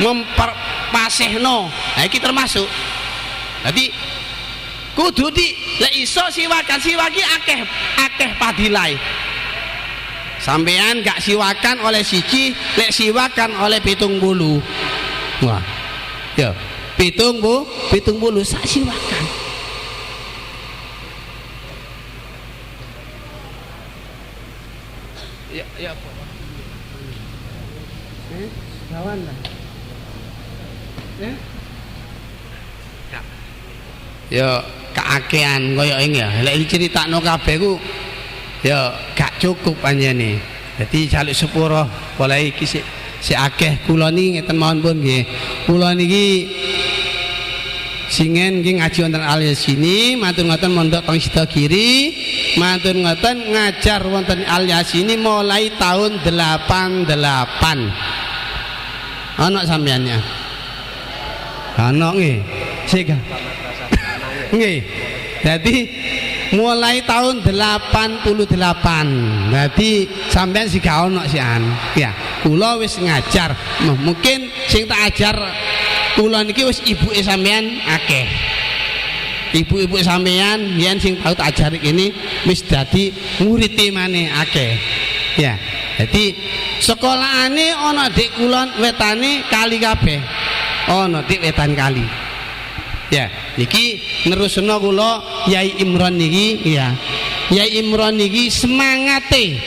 memperpasehno. Nah iki termasuk. Jadi kudu di lek iso siwakan siwaki akeh padilai. Sampean gak siwakan oleh siji, lek siwakan oleh 70. Wah. Ya, 70 sak siwakan. Ya apa? Lawan lah. Ya keakean kaya ini ya. Lek diceritakno kabeh ku ya gak cukup panjene. Dadi jaluk sepuro boleh iki sik akeh. Kula niki ngeten mawon pun nggih. Kula niki singen nggih ngaji wonten Al-Yasini, matur ngoten mondok teng Sida Kiri, matur ngoten ngajar wonten Al-Yasini mulai tahun 88. Ana sampeannya? Ana nggih. Sik. Nggih. Jadi mulai tahun 88. Jadi sampean sing gak ono sian. Ya, kula wis ngajar. Mungkin sing tak ajar kula niki wis ibuke sampean akeh. Ibu-ibu sampean yen sing tau tak ajar ini wis dadi murid maneh akeh. Ya. Jadi sekolahane ana dik kula wetane kali kabeh. Ana dik wetan kali. Ya, niki nerusno kula Yai Imron niki ya. Yai Imron niki semangate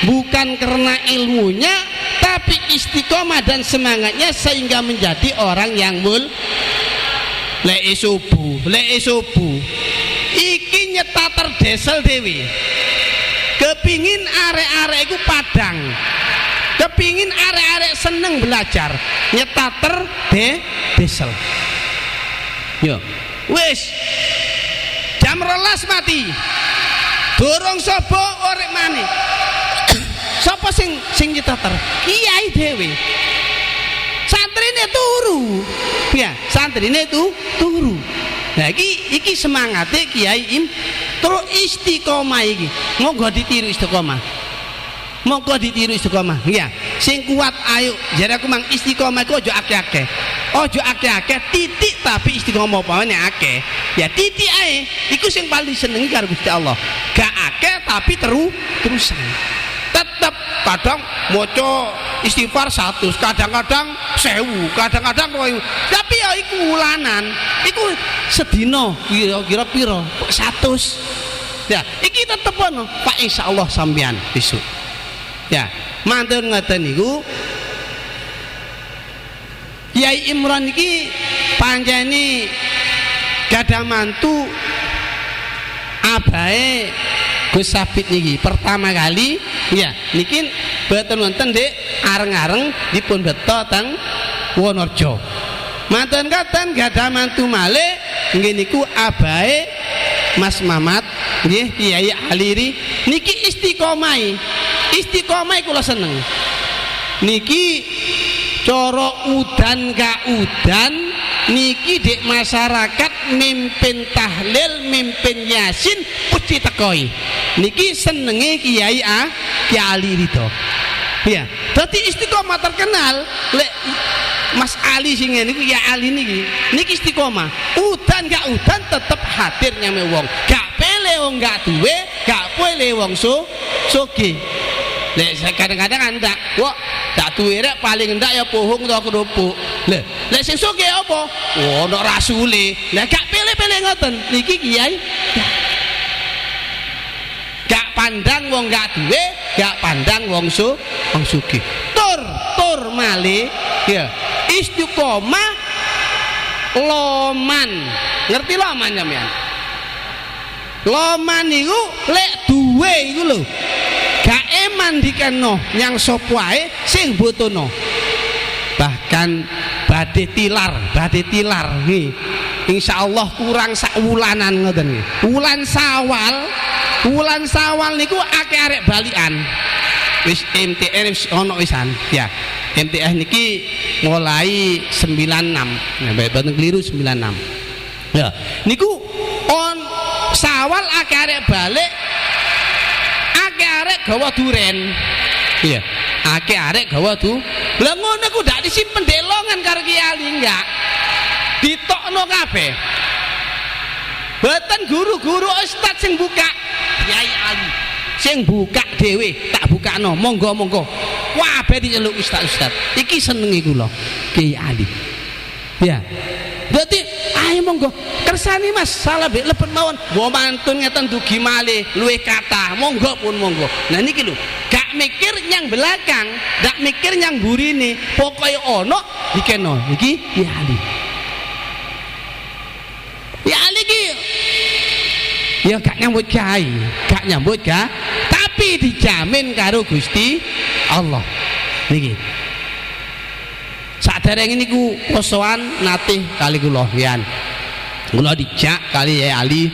bukan karena ilmunya tapi istiqomah dan semangatnya sehingga menjadi orang yang lek subuh iki nyetater desel dewi kepingin arek-arek iku padang, kepingin arek-arek seneng belajar nyetater desel. Yo wis jam 12 mati dorong sapa urip maneh. Sapa sing nyetater? Kiai dhewe. Santrine turu. Ya, santrine turu. Nah iki semangate Kiai terus istiqomah iki. Monggo ditiru istiqomah. Ya, sing kuat ayo. Jadi aku mang istiqomah iku aja akeh-akeh. Aja akeh-akeh titik tapi istiqomah pawane akeh. Ya titik ae iku sing paling senengi karo Gusti Allah. Gak akeh tapi terusan. Tetap kadang maca istighfar 100, kadang-kadang 1000, kadang-kadang 2000. Tapi ya iku wulanan, iku sedina kira-kira piro? 100. Ya, iki tetep ono, Pak insyaallah sampean besok. Ya, matur ngoten niku. Yai Imron iki panjene gadah mantu abahe Gus Sabit niki pertama kali ya niki boten wonten Dik areng-areng dipun beto teng Wonorejo. Manten katen gadah mantu malih nggih niku abahe Mas Mamat nggih Kiai Aliri niki istiqomah kula seneng. Niki cara udan ka udan niki dek masyarakat mimpin tahlil, mimpin yasin pasti tekoi. Niki senenge Kiai Ali Ridho. Ya, dadi istiqomah terkenal lek Mas Ali sing ngene niku ya Ali niki istiqomah. Udan gak udan tetep hadir nyame wong. Gak wong gak duwe, gak boleh wong sugih. Lek kadang-kadang ndak, kok tak duwe rek paling ndak ya pohong to kerupuk. Lek sing sugih apa? Oh, ono rasule. Lah gak pilih-pilih ngoten. Niki kiai gak pandang wong gak duwe, gak pandang wong sugih. Tur malih ya. Istiqomah loman. Ngerti loman sampean? Loman niku lek duwe iku lho. Gak eman dikeno nyang sapa wae sing butuhno. Bahkan badhe tilar nggih. Insyaallah kurang sak wulanan ngoten nggih. Wulan Sawal niku akeh arek balikan. Wis MTR wis ono wisan. Ya. MTS niki mulai 96. Nah, boten keliru 96. Ya, niku on Sawal akeh arek balik, akeh arek gawa duren. Iya, akeh arek gawa tu. Lah ngono ku dak disimpen delongan karo kiai enggak. Ditokno kabeh. Boten guru-guru ustaz sing buka, Kiai Ali. Sing buka dhewe, tak bukakno. Monggo. Kabeh diceluk ustaz. Iki senengi kula, Kiai Ali. Ya. Berarti ayo monggo kersani Mas salah lebet mawon mbok mantun ngeten dugi malih luwih kathah monggo. Nah niki lho gak mikir nyang belakang, gak mikir nyang burine, pokoke ono dikeno iki ya Ali. Ya Ali ki ya gak nyambut ga tapi dijamin karo Gusti Allah niki. Sadereng niku posoan natih kali kula yan. Kula dijak kali Yai Ali.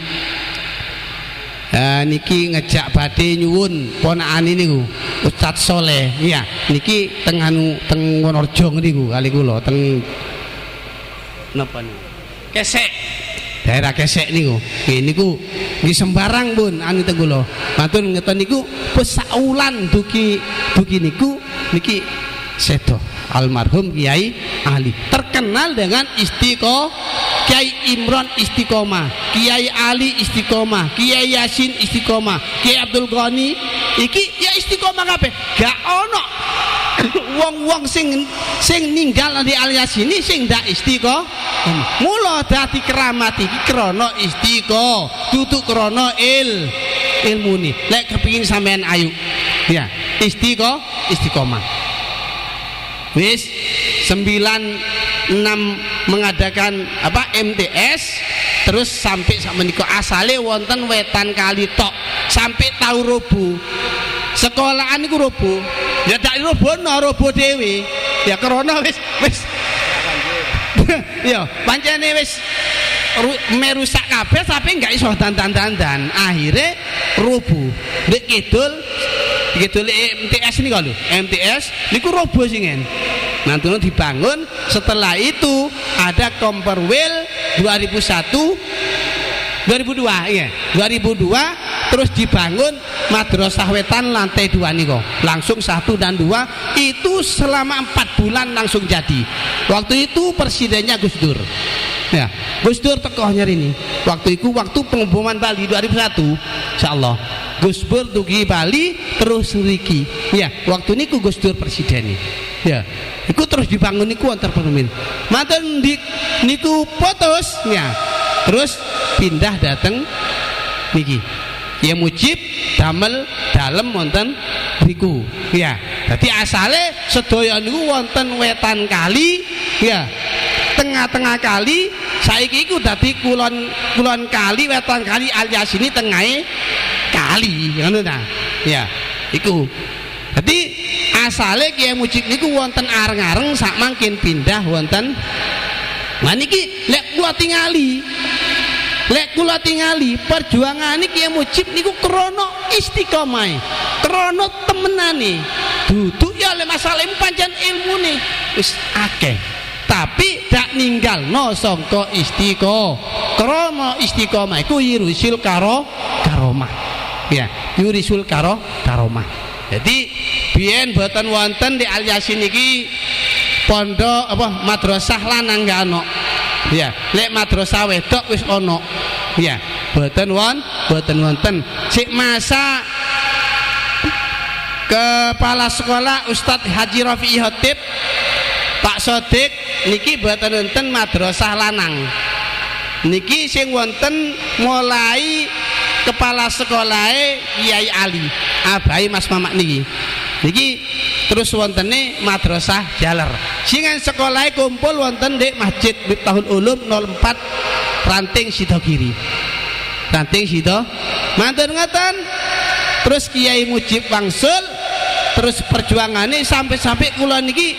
Niki ngejak badhe nyuwun ponakane niku Ustaz Soleh. Iya, niki teng Wonorejo niku kali kula teng napa niku? Kesek. Daerah Kesek niku. Nggih niku nggih sembarang pun anu teng kula. Matur ngeten niku wis saulan dugi niku niki sedo almarhum Kiai Ali terkenal dengan Kiai Imron Istiqomah, Kiai Ali Istiqomah, Kiai Yasin Istiqomah, Kiai Abdul Ghani iki ya istiqomah kabeh. Gak ono wong-wong sing ninggal di Al Yasin sing ndak istiqomah. Mula dadi keramat iki krana istiqomah, dudu krana ilmune. Lek kepengin sampean ayu ya istiqomah. Wis 96 mengadakan MTS terus sampai menika asale wonten Wetan Kali tok sampai tau robo sekolahan niku robo ya dak robo dhewe ya krana wis ya pancene wis merusak kabeh sampai enggak iso dandan akhirnya robo ndek kidul MTS ini kalau MTS niku robo singen nanti dibangun. Setelah itu ada Komperwil 2002 terus dibangun Madrasah Wetan lantai 2 niko langsung 1 dan 2 itu selama 4 bulan langsung jadi. Waktu itu presidennya Gus Dur ya, Gus Dur tekohnya ini waktu pengumuman Bali 2001 insyaallah Gus Dur dugi Bali terus ngriki ya waktu niku Gus Dur presiden ya iku terus dibangun niku antar permin manten niku putus ya terus pindah dateng niki ya Mujib damel dalem wonten riku ya dadi asale sedaya niku wonten Wetan Kali ya tengah-tengah kali saiki iku dadi kulon kali Wetan Kali alias ini tengahe kali ngono ta ya iku dadi asale Kiai Mujib niku wonten areng-areng sak mangkin pindah wonten niki lek kula tingali perjuangane Kiai Mujib niku krana istiqomah krana temenane duduk ya le masalah pancen ilmune wis akeh tapi dak ninggalno sangka krana istiqomah iku yurisul karomah ya yurisul karomah. Jadi biyen boten wonten di Al Yasin iki pondok madrasah lanang gak ono ya lek madrasah wedok wis ono ya boten wonten. Sik masa Kepala Sekolah Ustadz Haji Rafi'i Khotib Pak Sodik niki boten wonten madrasah lanang. Niki sing wonten mulai Kepala Sekolahnya Kiai Ali abai Mas Mamak niki. Niki terus wontene madrasah Jaler. Singan sekolahnya kumpul wonten di Masjid Miftahul Ulum 04 Ranting Sidogiri. Ranting Sido. Mantun ngeten. Terus Kiai Mujib wangsul, terus perjuangannya sampai kula niki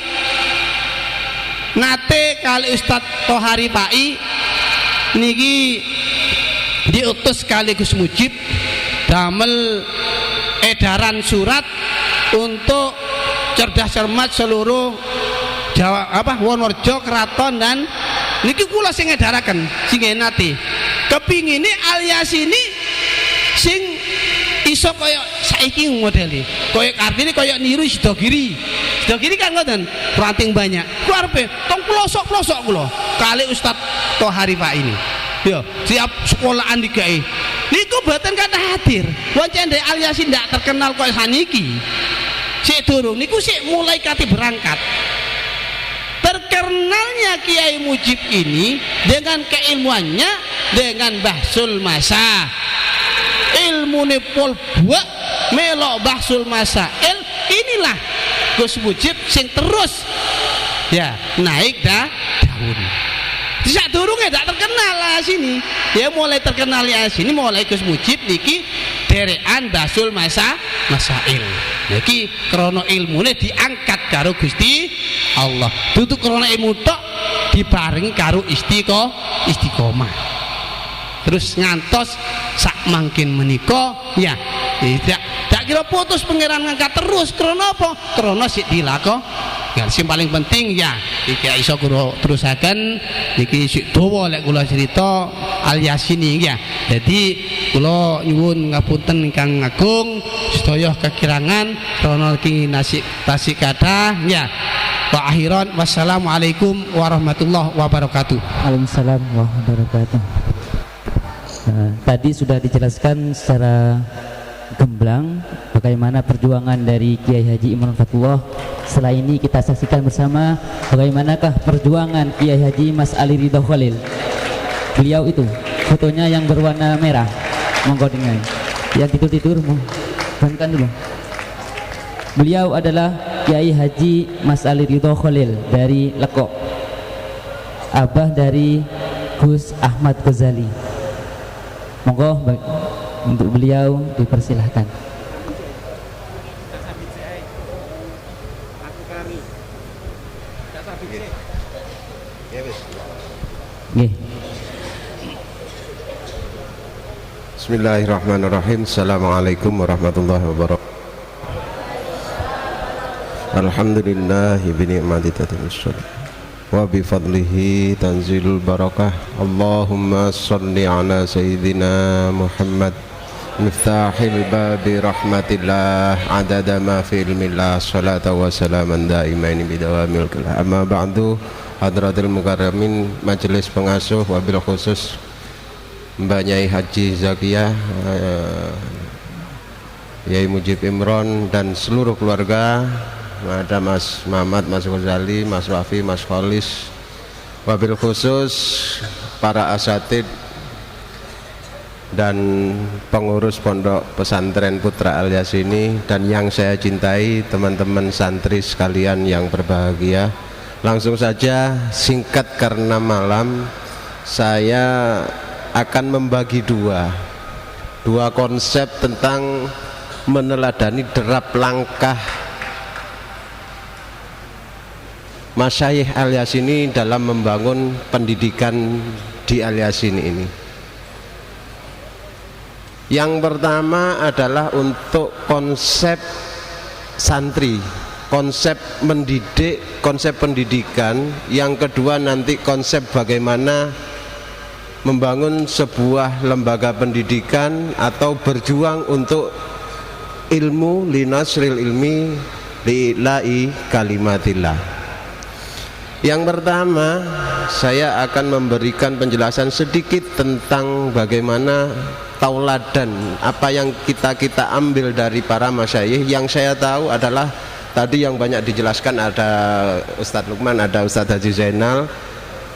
nate kali Ustadz Tohari Pai niki diutus kali Gus Mujib damel edaran surat untuk cerdas cermat seluruh Jawa Wonorejo Keraton dan niki kula sing ngedaraken sing nate kepingine alias ini sing iso kaya saiki modele kaya artine kaya niru Sidogiri kan ngoten ranting banyak kuarpe tong pelosok-pelosok kula kali Ustadz Tohari Pak ini yo siap sekolahan digawe niku boten kata hadir wancen ndek aliasi ndak terkenal kaya saniki sik durung niku sik mulai kate berangkat. Terkenalnya Kiai Mujib ini dengan keilmuannya dengan bahsul masa ilmune pol buak melok bahsul masail inilah Gus Mujib sing terus ya naik daun. Sak durunge tak terkenal lah sini. Ya mulai terkenal ya sini mulai Gus Mujib niki derekan bahsul masail. Niki krana ilmune diangkat karo Gusti Allah. Dudu krana ilmu tok diparingi karo istiqomah. Terus ngantos sak mangkin menika ya tidak kira putus pangeran ngangkat terus krana apa? Krana sik dilakon. Ya sing paling penting ya iki iso kula terusaken niki sik dawa lek kula crita alias ini ya. Jadi kula nyuwun ngapunten ingkang agung sedaya kekirangan krana iki nasib tasik kathah ya. Wa akhiran wassalamualaikum warahmatullahi wabarakatuh. Waalaikumsalam warahmatullahi wabarakatuh. Tadi sudah dijelaskan secara gamblang bagaimana perjuangan dari Kiai Haji Imron Fatullah. Setelah ini kita saksikan bersama bagaimanakah perjuangan Kiai Haji Mas Ali Ridho Khalil. Beliau itu fotonya yang berwarna merah, monggo dengan yang tidur mau bankan dulu. Beliau adalah Kiai Haji Mas Ali Ridho Khalil dari Lekok, abah dari Gus Ahmad Ghazali. Monggo untuk beliau dipersilahkan. Bismillahirrahmanirrahim. Assalamualaikum warahmatullahi wabarakatuh. Alhamdulillahi bini'mati tatimmus shalah wa bifadlihi tanzilul barakah. Allahumma salli ala sayyidina Muhammad miftahil babi rahmatillah adada ma fi ilmillah salata wa salaman daimaini bidawamil kalah. Amma ba'du, hadratil mukarramin majelis pengasuh wabil khusus Mbak Nyai Haji Zakiyah, Yai Mujib Imron dan seluruh keluarga, ada Mas Mamat, Mas Ghazali, Mas Rafi, Mas Kholis, wabil khusus para asatid dan pengurus pondok pesantren Putra Al Yasini dan yang saya cintai teman-teman santri sekalian yang berbahagia. Langsung saja singkat karena malam, saya akan membagi dua konsep tentang meneladani derap langkah Masyayikh Al Yasini dalam membangun pendidikan di Al Yasini ini. Yang pertama adalah untuk konsep santri, konsep mendidik, konsep pendidikan. Yang kedua nanti konsep bagaimana membangun sebuah lembaga pendidikan atau berjuang untuk ilmu, linasril ilmi li'la'i kalimatillah. Yang pertama, saya akan memberikan penjelasan sedikit tentang bagaimana tauladan apa yang kita ambil dari para masyayikh. Yang saya tahu adalah tadi yang banyak dijelaskan, ada Ustadz Lukman, ada Ustadz Haji Zainal.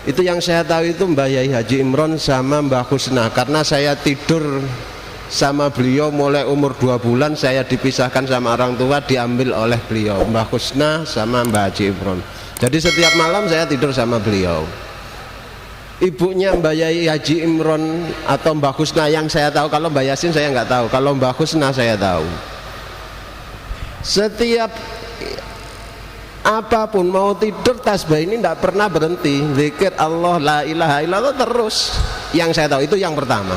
Itu yang saya tahu itu Mbah Yai Haji Imron sama Mbah Husna, karena saya tidur sama beliau mulai umur 2 bulan. Saya dipisahkan sama orang tua, diambil oleh beliau, Mbah Husna sama Mbah Haji Imron. Jadi setiap malam saya tidur sama beliau. Ibunya Mbah Yai Haji Imron atau Mbah Husna yang saya tahu, kalau Mbah Yasin saya nggak tahu, kalau Mbah Husna saya tahu. Setiap apapun mau tidur, tasbih ini tidak pernah berhenti, zikir Allah la ilaha illallah terus. Yang saya tahu itu yang pertama.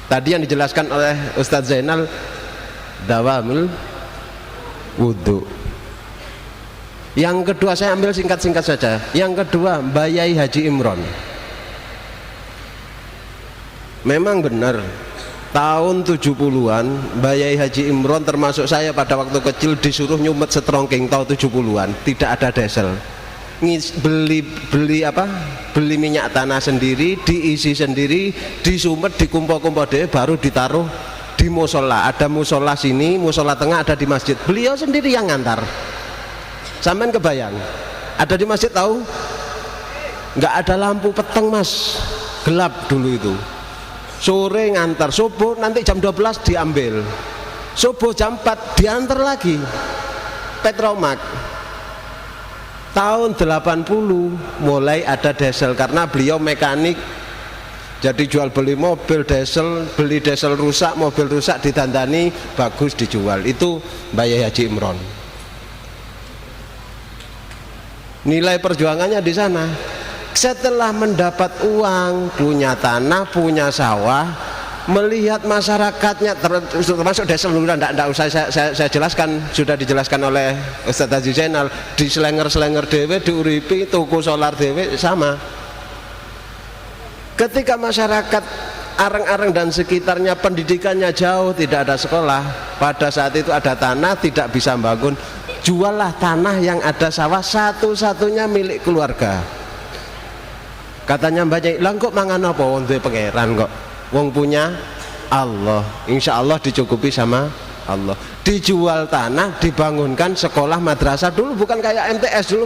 Tadi yang dijelaskan oleh Ustadz Zainal, dawamul wudhu. Yang kedua, saya ambil singkat-singkat saja. Yang kedua, Mbah Yai Haji Imron. Memang benar, tahun 70-an Mbah Yai Haji Imron termasuk saya pada waktu kecil disuruh nyumet setrongking tahun 70-an, tidak ada diesel. Beli minyak tanah sendiri, diisi sendiri, disumet, dikumpul-kumpul deh, baru ditaruh di musola. Ada musola sini, musola tengah ada di masjid. Beliau sendiri yang ngantar. Sampean kebayang, ada di masjid tahu? Nggak ada lampu peteng mas, gelap dulu itu. Sore ngantar, subuh nanti jam 12 diambil, subuh jam 4 diantar lagi. Petromak. Tahun 80 mulai ada diesel karena beliau mekanik. Jadi jual beli mobil diesel, beli diesel rusak, mobil rusak ditandani bagus dijual. Itu Mbah Yai Haji Imron. Nilai perjuangannya di sana. Setelah mendapat uang, punya tanah, punya sawah, melihat masyarakatnya, termasuk desa luluran, tidak usah saya jelaskan, sudah dijelaskan oleh Ustadz Haji Zainal. Di selenger dewe, diuripi, tuku solar dewe, sama. Ketika masyarakat Areng-Areng dan sekitarnya pendidikannya jauh, tidak ada sekolah, pada saat itu ada tanah, tidak bisa bangun, juallah tanah yang ada sawah, satu-satunya milik keluarga. Katanya Mbak Yai, lah kok mangan apa wong duwe pangeran kok, wong punya Allah, insya Allah dicukupi sama Allah. Dijual tanah, dibangunkan sekolah madrasah. Dulu bukan kayak MTS, dulu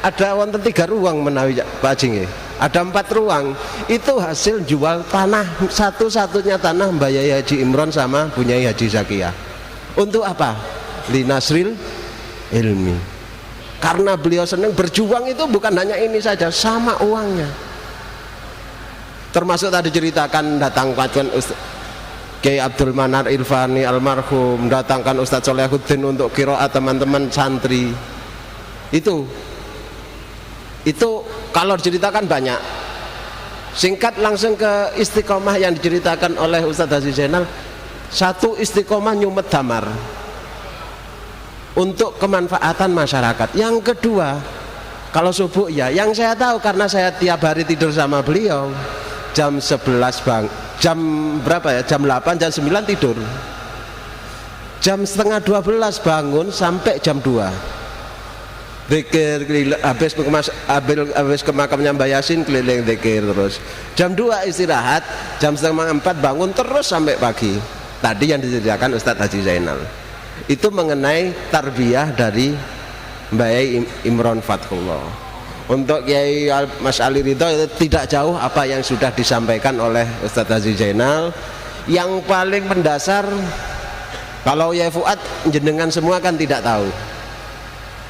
ada wonten 3 ruang menawi Pak Haji, ada 4 ruang. Itu hasil jual tanah, satu-satunya tanah Mbah Yai Haji Imron sama punya Haji Zakiyah. Untuk apa? Linasril ilmi. Karena beliau senang berjuang, itu bukan hanya ini saja, sama uangnya. Termasuk tadi ceritakan datang kajian Kiai Abdul Manar Irfani almarhum, datangkan Ustadz Solehuddin untuk qiraat teman-teman santri. Itu kalau diceritakan banyak. Singkat langsung ke istiqomah yang diceritakan oleh Ustadz Haji Zainal. Satu, istiqomah nyumet damar untuk kemanfaatan masyarakat. Yang kedua, kalau subuh ya, yang saya tahu karena saya tiap hari tidur sama beliau, jam 11 jam berapa ya, jam 8, jam 9 tidur, jam setengah 12 bangun sampai jam 2 zikir, habis ke makamnya Mbah Yasin keliling zikir terus, jam 2 istirahat, jam setengah 4 bangun terus sampai pagi. Tadi yang diceritakan Ustadz Haji Zainal itu mengenai tarbiyah dari Mbah Yai Imron Fathullah. Untuk Kiai Mas Ali Ridho itu tidak jauh apa yang sudah disampaikan oleh Ustadz Haji Zainal. Yang paling mendasar, kalau Yai Fuad jenengan semua kan tidak tahu.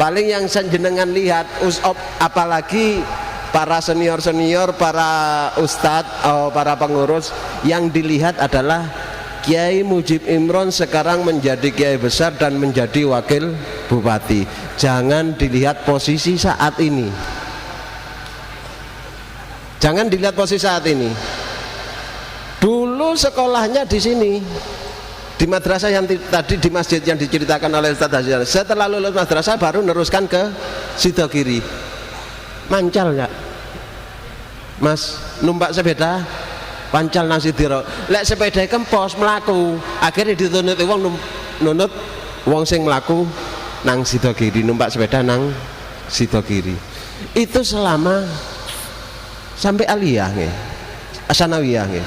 Paling yang jenengan lihat apalagi para senior-senior, para ustadz, para pengurus, yang dilihat adalah Kiai Mujib Imron sekarang menjadi kiai besar dan menjadi wakil bupati. Jangan dilihat posisi saat ini. Jangan dilihat posisi saat ini. Dulu sekolahnya di sini, di madrasah yang tadi, di masjid yang diceritakan oleh Ustadz Haji. Setelah lulus madrasah baru neruskan ke Sidogiri. Mancal nggak? Mas, numpak sepeda pancal nang Sidiro, lek sepeda kempos melaku, akhirnya dituntut wong nunut wong sing melaku nang Sidogiri, numpak sepeda nang sida kiri. Itu selama sampai aliyah nggih. Sanawiyah nggih.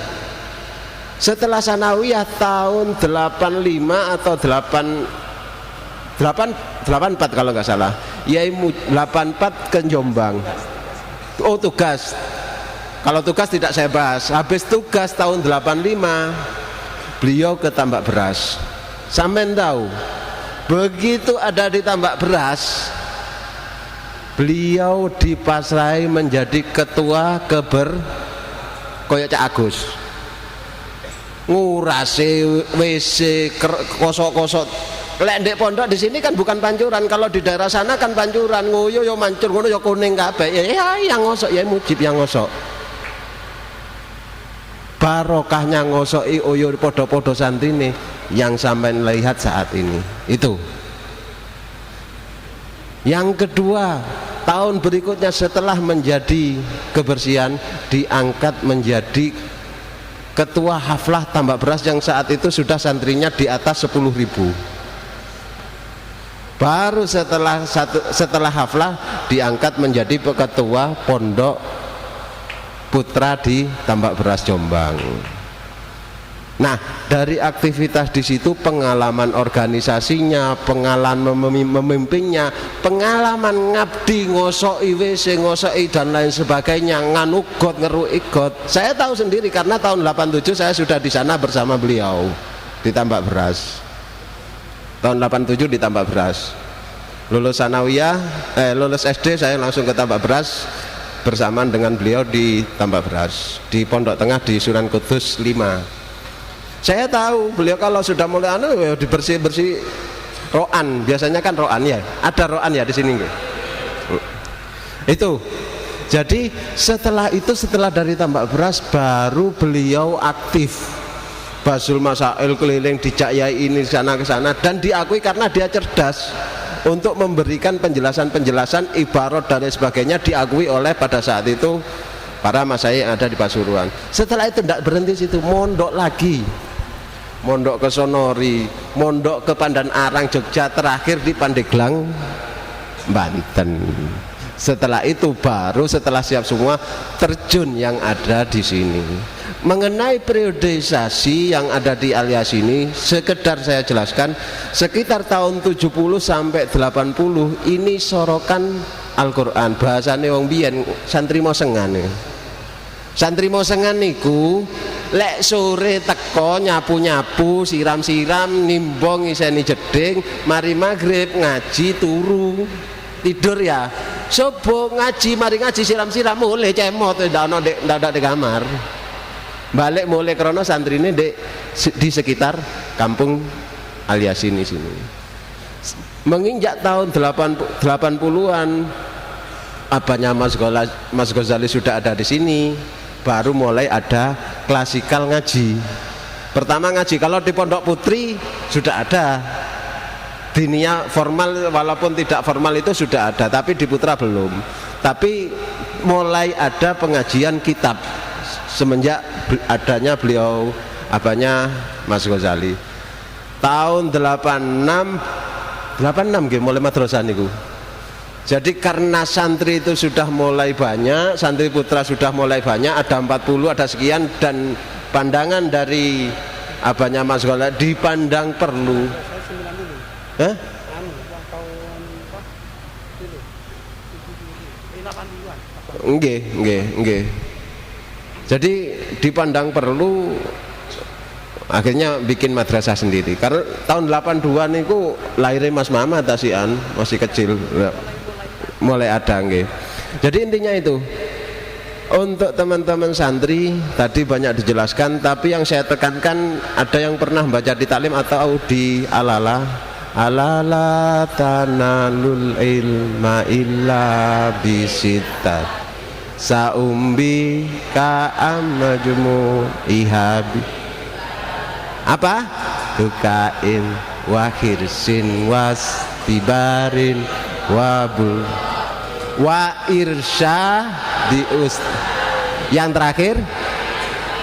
Setelah sanawiyah tahun 85 atau 84 kalau nggak salah, Yai 84 ke Jombang. Oh tugas. Kalau tugas tidak saya bahas. Habis tugas tahun 85 beliau ke tambak beras. Sampean tahu, begitu ada di tambak beras, beliau dipasrai menjadi ketua koyok Cak Agus. Ngurasi WC kosok-kosok. Lek ndek pondok di sini kan bukan pancuran, kalau di daerah sana kan pancuran, ngoyo yo mancur ngono yo kuning kabeh. Ya yang ngosok ya Mujib yang ngosok. Barokahnya ngosoki oyo podo-podo santrine yang sampean lihat saat ini. Itu. Yang kedua, tahun berikutnya setelah menjadi kebersihan diangkat menjadi ketua haflah tambak beras yang saat itu sudah santrinya di atas 10.000. Baru setelah haflah diangkat menjadi ketua pondok putra di tambak beras Jombang. Nah, dari aktivitas di situ, pengalaman organisasinya, pengalaman memimpinnya, pengalaman ngabdi, ngosoki WC, ngosoki dan lain sebagainya, nganugot, ngeruigot. Saya tahu sendiri karena tahun 87 saya sudah di sana bersama beliau di tambak beras. Tahun 87 di tambak beras. Lulus sanawiyah, lulus SD saya langsung ke tambak beras bersamaan dengan beliau di tambak beras di Pondok Tengah di Sunan Kudus 5. Saya tahu beliau kalau sudah mulai dibersih-bersih roan, biasanya kan roan ya, ada roan ya di sini nggih. Itu. Jadi setelah itu, setelah dari tambak beras baru beliau aktif Basul Masail keliling di Cak Yai ini sana ke sana, dan diakui karena dia cerdas untuk memberikan penjelasan-penjelasan ibarat dan sebagainya, diakui oleh pada saat itu para masai yang ada di Pasuruan. Setelah itu tidak berhenti situ, mondok lagi. Mondok ke Sonori, mondok ke Pandan Arang Jogja, terakhir di Pandeglang Banten. Setelah itu baru setelah siap semua terjun yang ada di sini. Mengenai periodisasi yang ada di alias ini, sekedar saya jelaskan, sekitar tahun 70 sampai 80 ini sorokan Al-Quran, bahasane wong biyen santri mosengan. Santri mosengan niku lek sore teko nyapu-nyapu, siram-siram, nimbong iseni jeding, mari maghrib ngaji turu tidur ya. Subuh ngaji, mari ngaji siram-siram mulai cemot ndak di kamar. Balik mulai krono santrine di sekitar kampung alias sini. Menginjak tahun 80-an abahnya Mas Ghazali sudah ada di sini, baru mulai ada klasikal ngaji. Pertama ngaji kalau di Pondok Putri sudah ada, dinia formal walaupun tidak formal itu sudah ada, tapi di Putra belum. Tapi mulai ada pengajian kitab semenjak adanya beliau abahnya Mas Ghazali. Tahun 86 nggih mulai madrasah niku. Jadi karena santri itu sudah mulai banyak, santri putra sudah mulai banyak, ada 40, ada sekian, dan pandangan dari abahnya Mas Ghazali dipandang perlu. Nggih. Jadi dipandang perlu, akhirnya bikin madrasah sendiri. Karena tahun 82 niku lahirnya Mas Mama tasian, masih kecil. Mulai ada nggih. Jadi intinya itu, untuk teman-teman santri tadi banyak dijelaskan, tapi yang saya tekankan, ada yang pernah baca di taklim atau di alala tanalul ilma illa bisitat saumbi ka'amajmu ihabi apa dukain wahirsin was tibarin wabul wa irsya diust. Yang terakhir,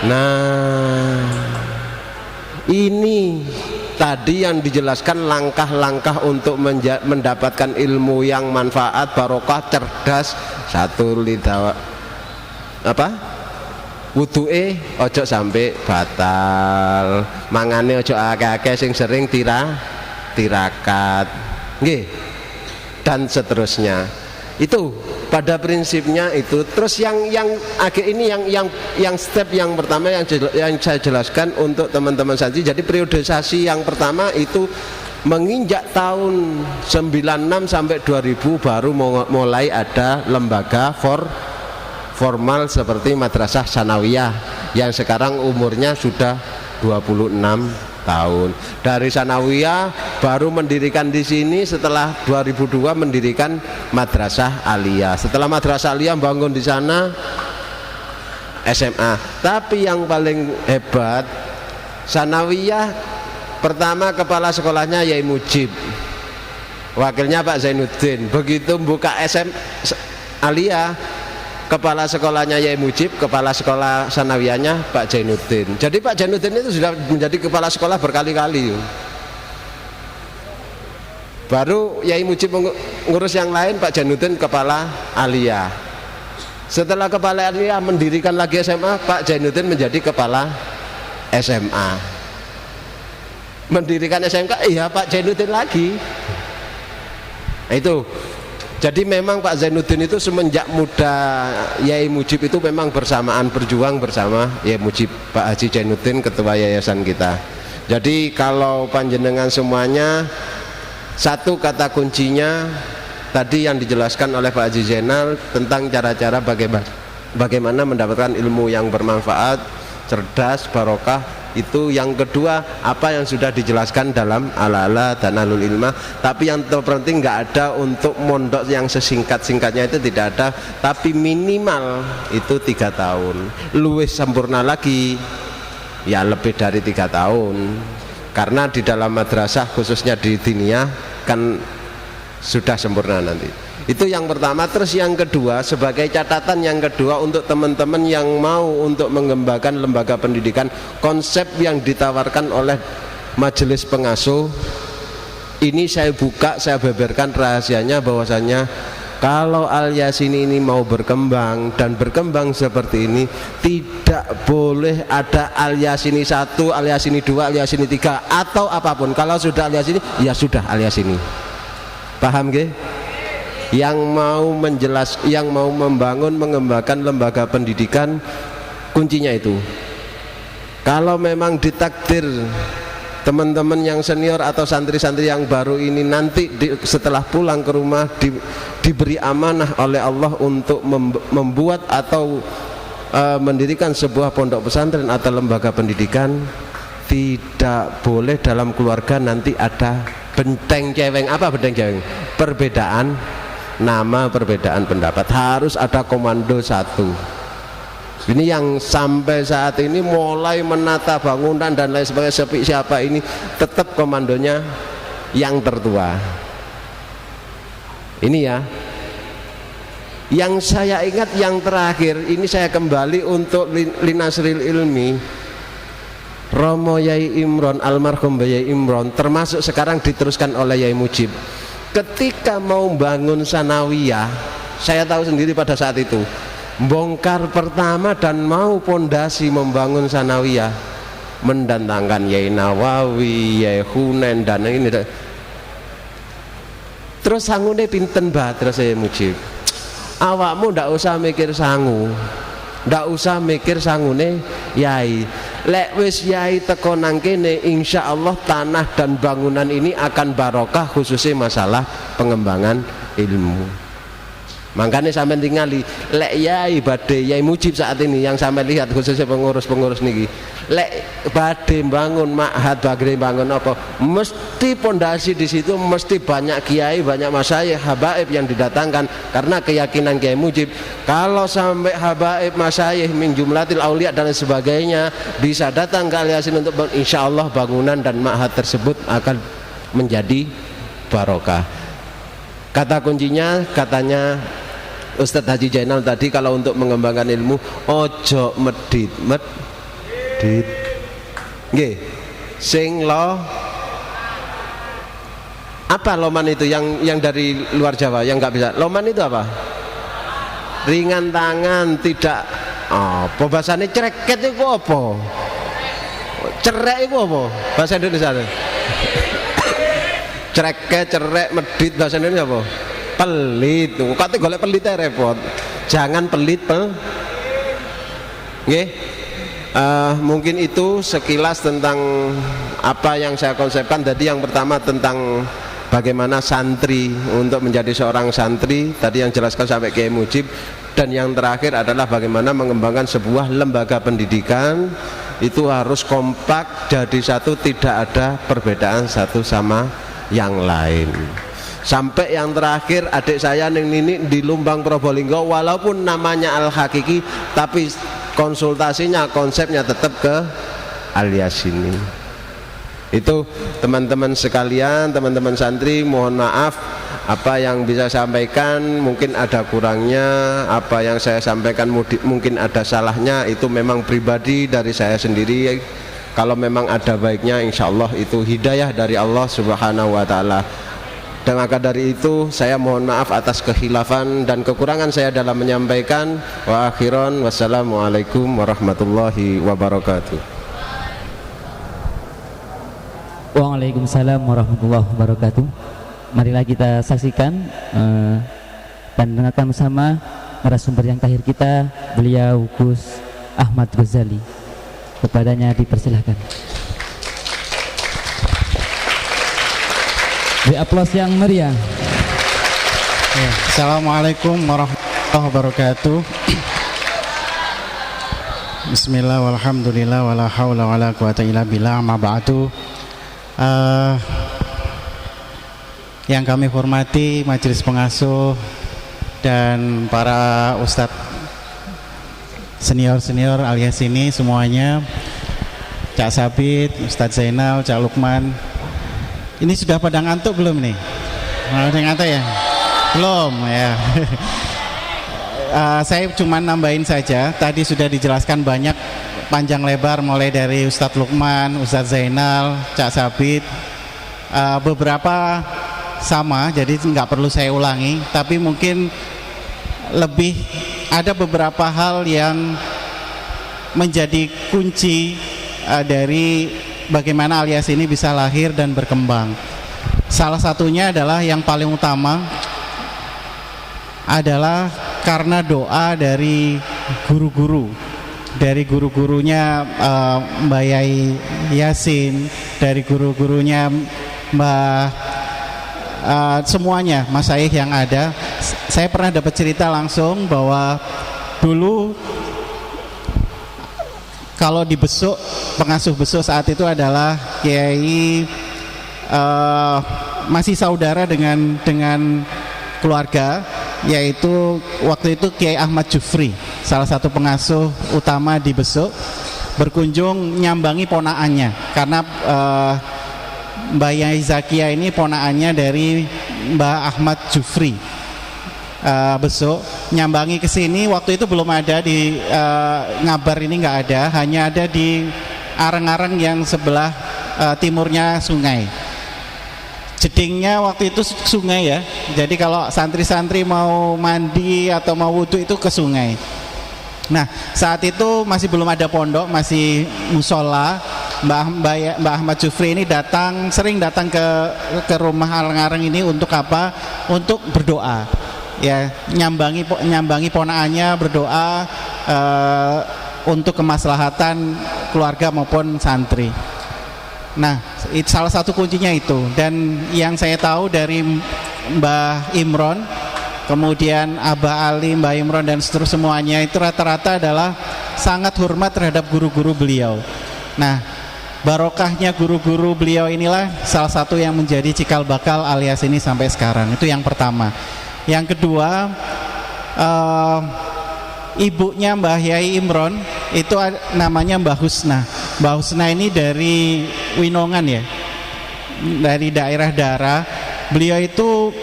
nah ini tadi yang dijelaskan langkah-langkah untuk mendapatkan ilmu yang manfaat, barokah, cerdas. Satu lidah wudu'e ojo sampai batal, mangane ojo akeh-akeh sing sering tirakat nggih, dan seterusnya. Itu pada prinsipnya itu. Terus yang akhir ini yang step yang pertama yang saya jelaskan untuk teman-teman santri. Jadi periodisasi yang pertama itu menginjak tahun 96 sampai 2000 baru mulai ada lembaga formal seperti Madrasah Sanawiyah yang sekarang umurnya sudah 26 tahun. Dari Sanawiyah baru mendirikan di sini setelah 2002 mendirikan Madrasah Aliyah. Setelah Madrasah Aliyah bangun di sana SMA. Tapi yang paling hebat Sanawiyah pertama kepala sekolahnya Yai Mujib, wakilnya Pak Zainuddin. Begitu buka SM Aliyah, kepala sekolahnya Yai Mujib, kepala sekolah Sanawiyahnya Pak Zainuddin. Jadi Pak Zainuddin itu sudah menjadi kepala sekolah berkali-kali. Baru Yai Mujib ngurus yang lain, Pak Zainuddin kepala Aliyah. Setelah kepala Aliyah mendirikan lagi SMA, Pak Zainuddin menjadi kepala SMA. Mendirikan SMK, iya Pak Zainuddin lagi. Itu. Jadi memang Pak Zainuddin itu semenjak muda Yai Mujib itu memang bersamaan berjuang bersama Yai Mujib, Pak Haji Zainuddin ketua yayasan kita. Jadi kalau panjenengan semuanya, satu kata kuncinya tadi yang dijelaskan oleh Pak Haji Zainal tentang cara-cara bagaimana mendapatkan ilmu yang bermanfaat, cerdas, barokah. Itu yang kedua, apa yang sudah dijelaskan dalam ala-ala dan alul ilmah. Tapi yang terpenting nggak ada untuk mondok yang sesingkat-singkatnya, itu tidak ada. Tapi minimal itu 3 tahun. Luwih sempurna lagi ya lebih dari 3 tahun. Karena di dalam madrasah khususnya di diniyah kan sudah sempurna nanti. Itu yang pertama. Terus yang kedua, sebagai catatan yang kedua untuk teman-teman yang mau untuk mengembangkan lembaga pendidikan, konsep yang ditawarkan oleh majelis pengasuh ini saya buka, saya beberkan rahasianya bahwasanya kalau Al Yasin ini mau berkembang dan berkembang seperti ini, tidak boleh ada Al Yasini 1, Al Yasini 2, Al Yasini 3 atau apapun. Kalau sudah Al Yasini, ya sudah Al Yasini. Paham nggih? Yang mau yang mau membangun mengembangkan lembaga pendidikan, kuncinya itu. Kalau memang ditakdir teman-teman yang senior atau santri-santri yang baru ini nanti setelah pulang ke rumah diberi amanah oleh Allah untuk membuat atau mendirikan sebuah pondok pesantren atau lembaga pendidikan, tidak boleh dalam keluarga nanti ada benteng ceweng. Apa benteng ceweng? Perbedaan nama, perbedaan pendapat. Harus ada komando satu. Ini yang sampai saat ini mulai menata bangunan dan lain sebagainya, siapa ini tetap komandonya yang tertua. Ini ya. Yang saya ingat yang terakhir ini, saya kembali untuk Linasril Ilmi, Romo Yai Imron, almarhum Yai Imron, termasuk sekarang diteruskan oleh Yai Mujib. Ketika mau bangun Sanawiyah, saya tahu sendiri pada saat itu bongkar pertama dan mau pondasi membangun Sanawiyah, mendatangkan Yai Nawawi, Yai Hunain dan ini. Terus sangune pinten bah, terus saya Mujib, awakmu ndak usah mikir sangu, ndak usah mikir sangune Yai. Lek wis Yai teko nang kene, insya Allah tanah dan bangunan ini akan barokah, khususnya masalah pengembangan ilmu. Makanya sampai tingali lek Yai badhe, Yai Mujib saat ini yang sampai lihat khususnya pengurus-pengurus niki, lek badhe bangun ma'had, badhe bangun apa, mesti pondasi di situ mesti banyak kiai, banyak masyayikh, habaib yang didatangkan, karena keyakinan Kiai Mujib kalau sampai habaib, masyayikh min jumlatil aulia dan sebagainya bisa datang ke Al Yasin untuk insya Allah bangunan dan ma'had tersebut akan menjadi barokah. Kata kuncinya katanya Ustadz Haji Zainal tadi, kalau untuk mengembangkan ilmu ojo medit nggih, sing Apa loman itu yang dari luar Jawa yang nggak bisa? Loman itu apa? Ringan tangan, tidak apa bahasanya cereket itu apa? Cerek itu apa? Bahasa Indonesia itu. Cereket, cerek, medit bahasa Indonesia apa? Pelit. Kate golek pelit repot. Jangan pelit Nggih. Mungkin itu sekilas tentang apa yang saya konsepkan. Tadi yang pertama tentang bagaimana santri untuk menjadi seorang santri, tadi yang jelaskan sampai Kiai Mujib. Dan yang terakhir adalah bagaimana mengembangkan sebuah lembaga pendidikan itu harus kompak, jadi satu, tidak ada perbedaan satu sama yang lain. Sampai yang terakhir adik saya Neng Nini di Lumbang Probolinggo, walaupun namanya Al Hakiki tapi konsultasinya, konsepnya tetap ke Al Yasini. Itu teman-teman sekalian, teman-teman santri, mohon maaf apa yang bisa saya sampaikan mungkin ada kurangnya, apa yang saya sampaikan mungkin ada salahnya, itu memang pribadi dari saya sendiri. Kalau memang ada baiknya, insya Allah itu hidayah dari Allah Subhanahu wa Ta'ala. Dan maka dari itu saya mohon maaf atas kekhilafan dan kekurangan saya dalam menyampaikan. Wa akhiran, wassalamualaikum warahmatullahi wabarakatuh. Waalaikumsalam warahmatullahi wabarakatuh. Marilah kita saksikan dan dengarkan bersama narasumber yang terakhir kita, beliau Gus Ahmad Ghazali. Kepadanya dipersilahkan. Beri aplaus yang meriah. Assalamualaikum warahmatullahi wabarakatuh. Bismillah walhamdulillah wala haula wala quwata illa billah, amma ba'du. Yang kami hormati majelis pengasuh dan para ustadz senior Al Yasini semuanya, Cak Sabit, Ustadz Zainal, Cak Lukman. Ini sudah pada ngantuk belum nih? Ada ngantuk ya? Belum ya. Saya cuma nambahin saja. Tadi sudah dijelaskan banyak panjang lebar, mulai dari Ustadz Lukman, Ustadz Zainal, Cak Sabit. Beberapa sama, jadi nggak perlu saya ulangi. Tapi mungkin lebih ada beberapa hal yang menjadi kunci dari bagaimana Al Yasini bisa lahir dan berkembang. Salah satunya adalah yang paling utama adalah karena doa dari guru-guru, dari guru-gurunya Mbak Yai Yasin, dari guru-gurunya Mbak semuanya masyayikh yang ada. Saya pernah dapat cerita langsung bahwa dulu kalau di Besuk, pengasuh Besuk saat itu adalah Kiai masih saudara dengan keluarga, yaitu waktu itu Kiai Ahmad Jufri, salah satu pengasuh utama di Besuk, berkunjung nyambangi ponaannya karena Mbak Yai Zakia ini ponaannya dari Mbak Ahmad Jufri. Besok nyambangi ke sini, waktu itu belum ada di Ngabar, ini nggak ada, hanya ada di Areng-Areng yang sebelah timurnya sungai. Jedingnya waktu itu sungai ya, jadi kalau santri-santri mau mandi atau mau wudhu itu ke sungai. Nah saat itu masih belum ada pondok, masih musola. Mbak Ahmad Jufri ini sering datang ke rumah Areng-Areng ini untuk apa? Untuk berdoa. Ya, nyambangi ponaannya, berdoa untuk kemaslahatan keluarga maupun santri. Nah, salah satu kuncinya itu. Dan yang saya tahu dari Mbah Imron, kemudian Abah Ali, Mbah Imron dan seterusnya semuanya itu rata-rata adalah sangat hormat terhadap guru-guru beliau. Nah, barokahnya guru-guru beliau inilah salah satu yang menjadi cikal bakal Al Yasini sampai sekarang. Itu yang pertama. Yang kedua, ibunya Mbah Yai Imron itu namanya Mbah Husna. Mbah Husna ini dari Winongan ya, dari daerah Dara. Beliau itu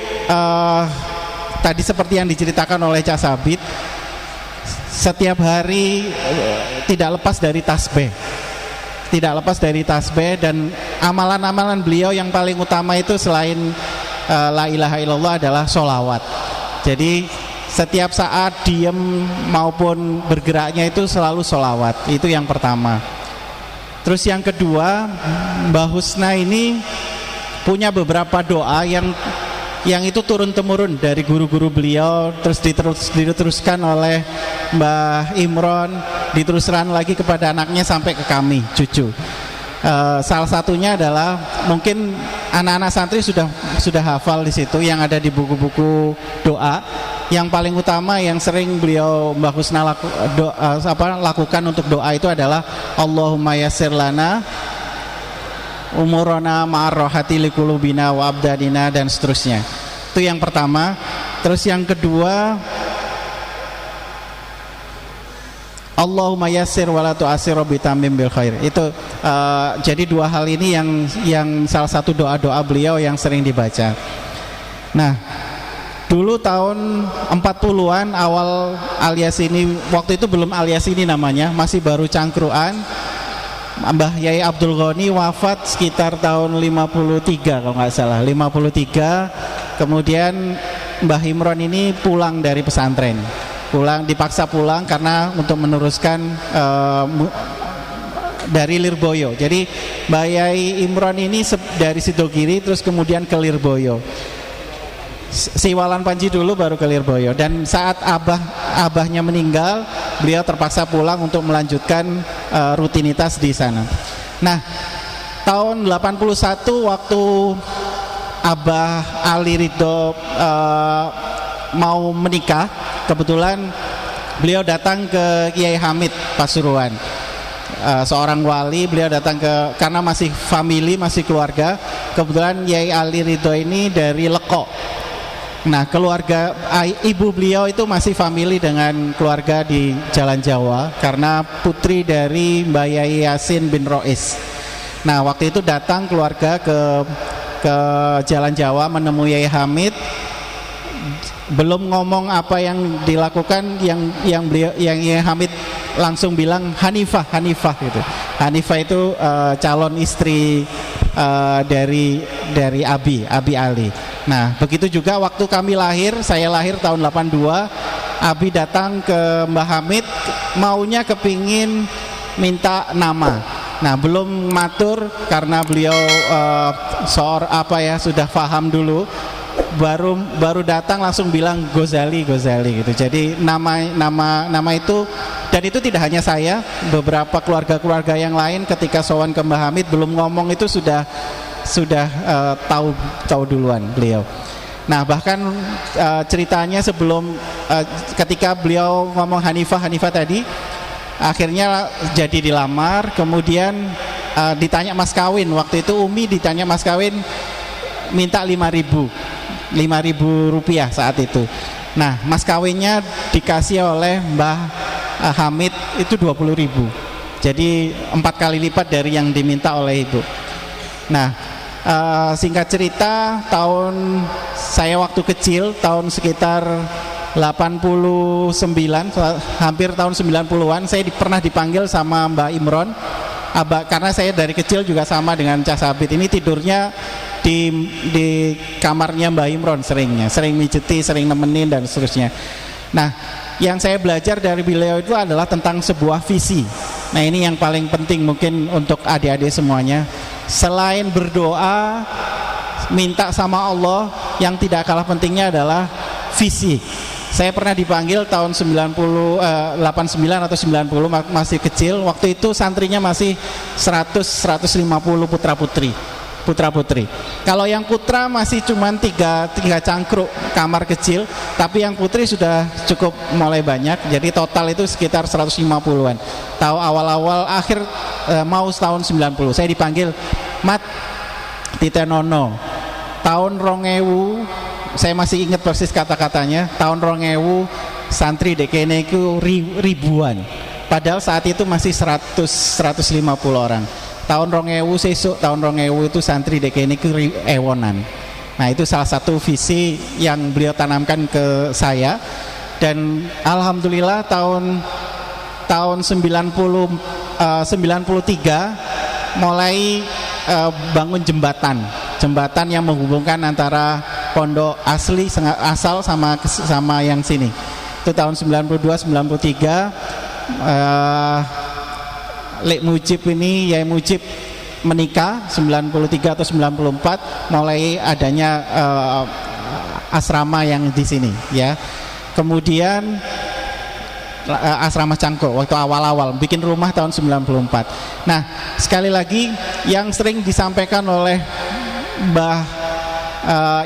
tadi seperti yang diceritakan oleh Cak Sabit, setiap hari tidak lepas dari tasbih. Tidak lepas dari tasbih, dan amalan-amalan beliau yang paling utama itu selain la ilaha illallah adalah sholawat. Jadi setiap saat diem maupun bergeraknya itu selalu sholawat. Itu yang pertama. Terus yang kedua, Mbah Husna ini punya beberapa doa yang itu turun-temurun dari guru-guru beliau, terus diteruskan oleh Mbah Imron, diteruskan lagi kepada anaknya sampai ke kami, cucu. Salah satunya adalah mungkin anak-anak santri sudah hafal di situ yang ada di buku-buku doa. Yang paling utama yang sering beliau Mbah Husna lakukan untuk doa itu adalah Allahumma yassir lana umurana ma'arrohati likulubina wa abdadina dan seterusnya. Itu yang pertama. Terus yang kedua, Allahumma yassir wa la tu'assir bitamim bil khair. Itu jadi dua hal ini yang salah satu doa-doa beliau yang sering dibaca. Nah, dulu tahun 40-an awal alias ini, waktu itu belum alias ini namanya, masih baru cangkruan. Mbah Yai Abdul Ghani wafat sekitar tahun 53 kalau nggak salah, 53. Kemudian Mbah Imron ini pulang dari pesantren, dipaksa pulang karena untuk meneruskan dari Lirboyo. Jadi Mbah Yai Imron ini dari Sidogiri terus kemudian ke Lirboyo. Siwalan Panji dulu baru ke Lirboyo, dan saat abahnya meninggal beliau terpaksa pulang untuk melanjutkan rutinitas di sana. Nah, tahun 81 waktu Abah Ali Ridho mau menikah, kebetulan beliau datang ke Kiai Hamid Pasuruan, seorang wali. Beliau datang karena masih family, masih keluarga. Kebetulan Kiai Ali Ridho ini dari Leko. Nah, keluarga ibu beliau itu masih family dengan keluarga di Jalan Jawa karena putri dari Mbah Yai Yasin bin Rois. Nah, waktu itu datang keluarga ke Jalan Jawa menemui Yai Hamid. Belum ngomong apa yang dilakukan, yang Yai Hamid langsung bilang Hanifah gitu. Hanifah itu calon istri dari Abi Ali. Nah, begitu juga waktu kami lahir, saya lahir tahun 82, Abi datang ke Mbah Hamid maunya kepingin minta nama. Nah, belum matur karena beliau sudah paham dulu. Baru datang langsung bilang Ghazali gitu. Jadi nama itu, dan itu tidak hanya saya, beberapa keluarga yang lain ketika sowan ke Mbah Hamid belum ngomong itu sudah tahu duluan beliau. Nah, bahkan ceritanya sebelum ketika beliau ngomong Hanifah tadi, akhirnya jadi dilamar, kemudian ditanya mas kawin. Waktu itu Umi ditanya mas kawin, minta 5.000 rupiah saat itu. Nah, mas kawinnya dikasih oleh Mbah Hamid itu 20.000. Jadi 4 kali lipat dari yang diminta oleh ibu. Nah, singkat cerita, saya waktu kecil tahun sekitar 89, hampir tahun 90-an, saya pernah dipanggil sama Mbah Imron, karena saya dari kecil juga sama dengan Cah Sabit ini tidurnya di kamarnya Mbah Imron, sering mijeti, sering nemenin dan seterusnya. Nah, yang saya belajar dari beliau itu adalah tentang sebuah visi. Nah, ini yang paling penting mungkin untuk adik-adik semuanya. Selain berdoa, minta sama Allah, yang tidak kalah pentingnya adalah visi. Saya pernah dipanggil tahun 89 atau 90, masih kecil. Waktu itu santrinya masih 100-150 putra-putri. Kalau yang putra masih cuma 3 cangkruk kamar kecil, tapi yang putri sudah cukup mulai banyak. Jadi total itu sekitar 150-an. Tahu awal-awal akhir mau tahun 90, saya dipanggil Mat Titenono. Tahun 2000, saya masih ingat persis kata-katanya, tahun 2000 santri DKN itu ribuan. Padahal saat itu masih 100-150 orang. Tahun 2000 sesuk, tahun 2000 itu santri DKN itu ewonan. Nah, itu salah satu visi yang beliau tanamkan ke saya. Dan alhamdulillah tahun 93 mulai bangun jembatan yang menghubungkan antara pondok asli asal sama yang sini. Itu tahun 92 93 Lek Mujib ini, Yai Mujib menikah 93 atau 94, mulai adanya asrama yang di sini ya. Kemudian asrama Cangkok waktu awal-awal bikin rumah tahun 94. Nah, sekali lagi yang sering disampaikan oleh Mbah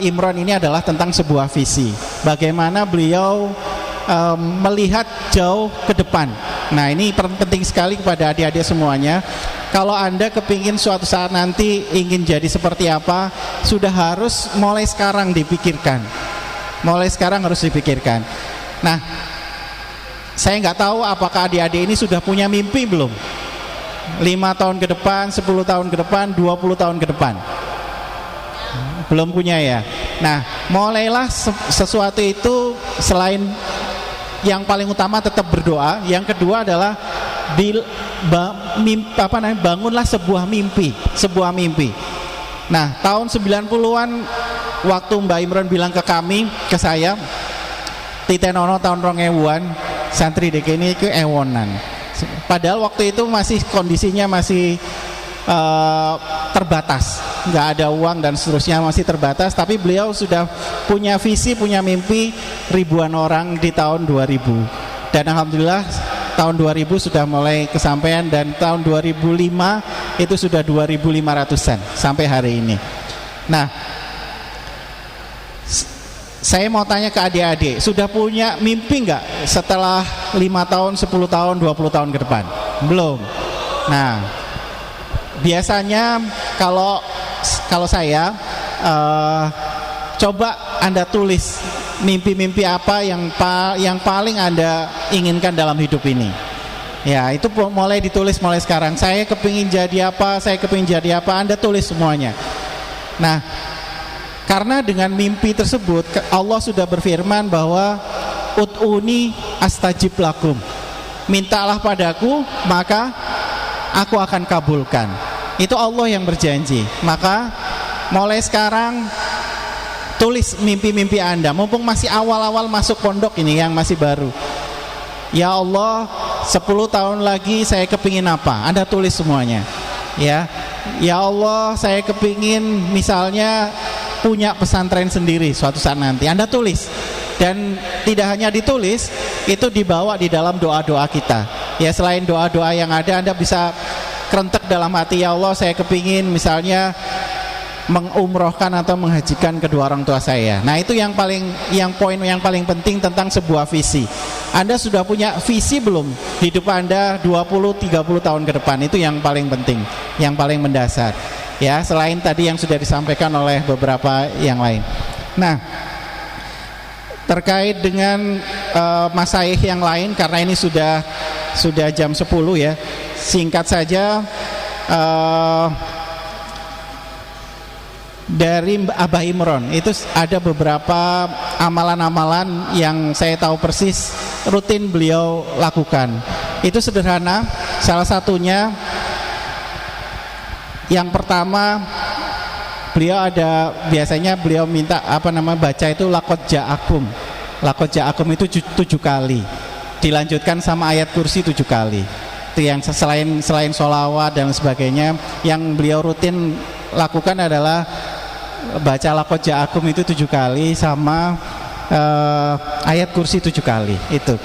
Imron ini adalah tentang sebuah visi. Bagaimana beliau melihat jauh ke depan. Nah, ini penting sekali kepada adik-adik semuanya. Kalau Anda kepingin suatu saat nanti ingin jadi seperti apa, sudah harus mulai sekarang dipikirkan. Mulai sekarang harus dipikirkan. Nah, saya nggak tahu apakah adik-adik ini sudah punya mimpi belum? 5 tahun ke depan, 10 tahun ke depan, 20 tahun ke depan. Belum punya ya. Nah, mulailah sesuatu itu, selain yang paling utama tetap berdoa, yang kedua adalah bangunlah sebuah mimpi. Nah, tahun 90-an waktu Mbak Imron bilang ke kami, ke saya, Titenono tahun 2000-an santri DK ini ke ewonan. Padahal waktu itu kondisinya masih terbatas, nggak ada uang dan seterusnya, masih terbatas. Tapi beliau sudah punya visi, punya mimpi ribuan orang di tahun 2000. Dan alhamdulillah tahun 2000 sudah mulai kesampaian, dan tahun 2005 itu sudah 2500-an sampai hari ini. Nah, saya mau tanya ke adik-adik, sudah punya mimpi nggak setelah 5 tahun, 10 tahun, 20 tahun ke depan? Belum. Nah, biasanya kalau saya coba Anda tulis mimpi-mimpi apa yang paling Anda inginkan dalam hidup ini. Ya, itu mulai ditulis mulai sekarang. Saya kepingin jadi apa, Anda tulis semuanya. Nah, karena dengan mimpi tersebut Allah sudah berfirman bahwa ud'uni astajib lakum, mintalah padaku maka aku akan kabulkan. Itu Allah yang berjanji. Maka mulai sekarang tulis mimpi-mimpi Anda, mumpung masih awal-awal masuk pondok ini, yang masih baru. Ya Allah, 10 tahun lagi saya kepingin apa? Anda tulis semuanya. Ya Allah, saya kepingin misalnya punya pesantren sendiri suatu saat nanti. Anda tulis. Dan tidak hanya ditulis, itu dibawa di dalam doa-doa kita. Ya, selain doa-doa yang ada, Anda bisa kerentek dalam hati, ya Allah, saya kepingin misalnya mengumrohkan atau menghajikan kedua orang tua saya. Nah, itu poin yang paling penting tentang sebuah visi. Anda sudah punya visi belum? Hidup Anda 20-30 tahun ke depan, itu yang paling penting, yang paling mendasar. Ya, selain tadi yang sudah disampaikan oleh beberapa yang lain. Nah, terkait dengan masaih yang lain, karena ini sudah jam 10 ya, singkat saja, dari Abah Imron itu ada beberapa amalan-amalan yang saya tahu persis rutin beliau lakukan. Itu sederhana, salah satunya yang pertama, biasanya beliau minta baca itu Laqad Ja'akum itu 7 kali, dilanjutkan sama ayat kursi 7 kali. Itu yang selain sholawat dan sebagainya, yang beliau rutin lakukan adalah baca Laqad Ja'akum itu 7 kali sama ayat kursi 7 kali itu.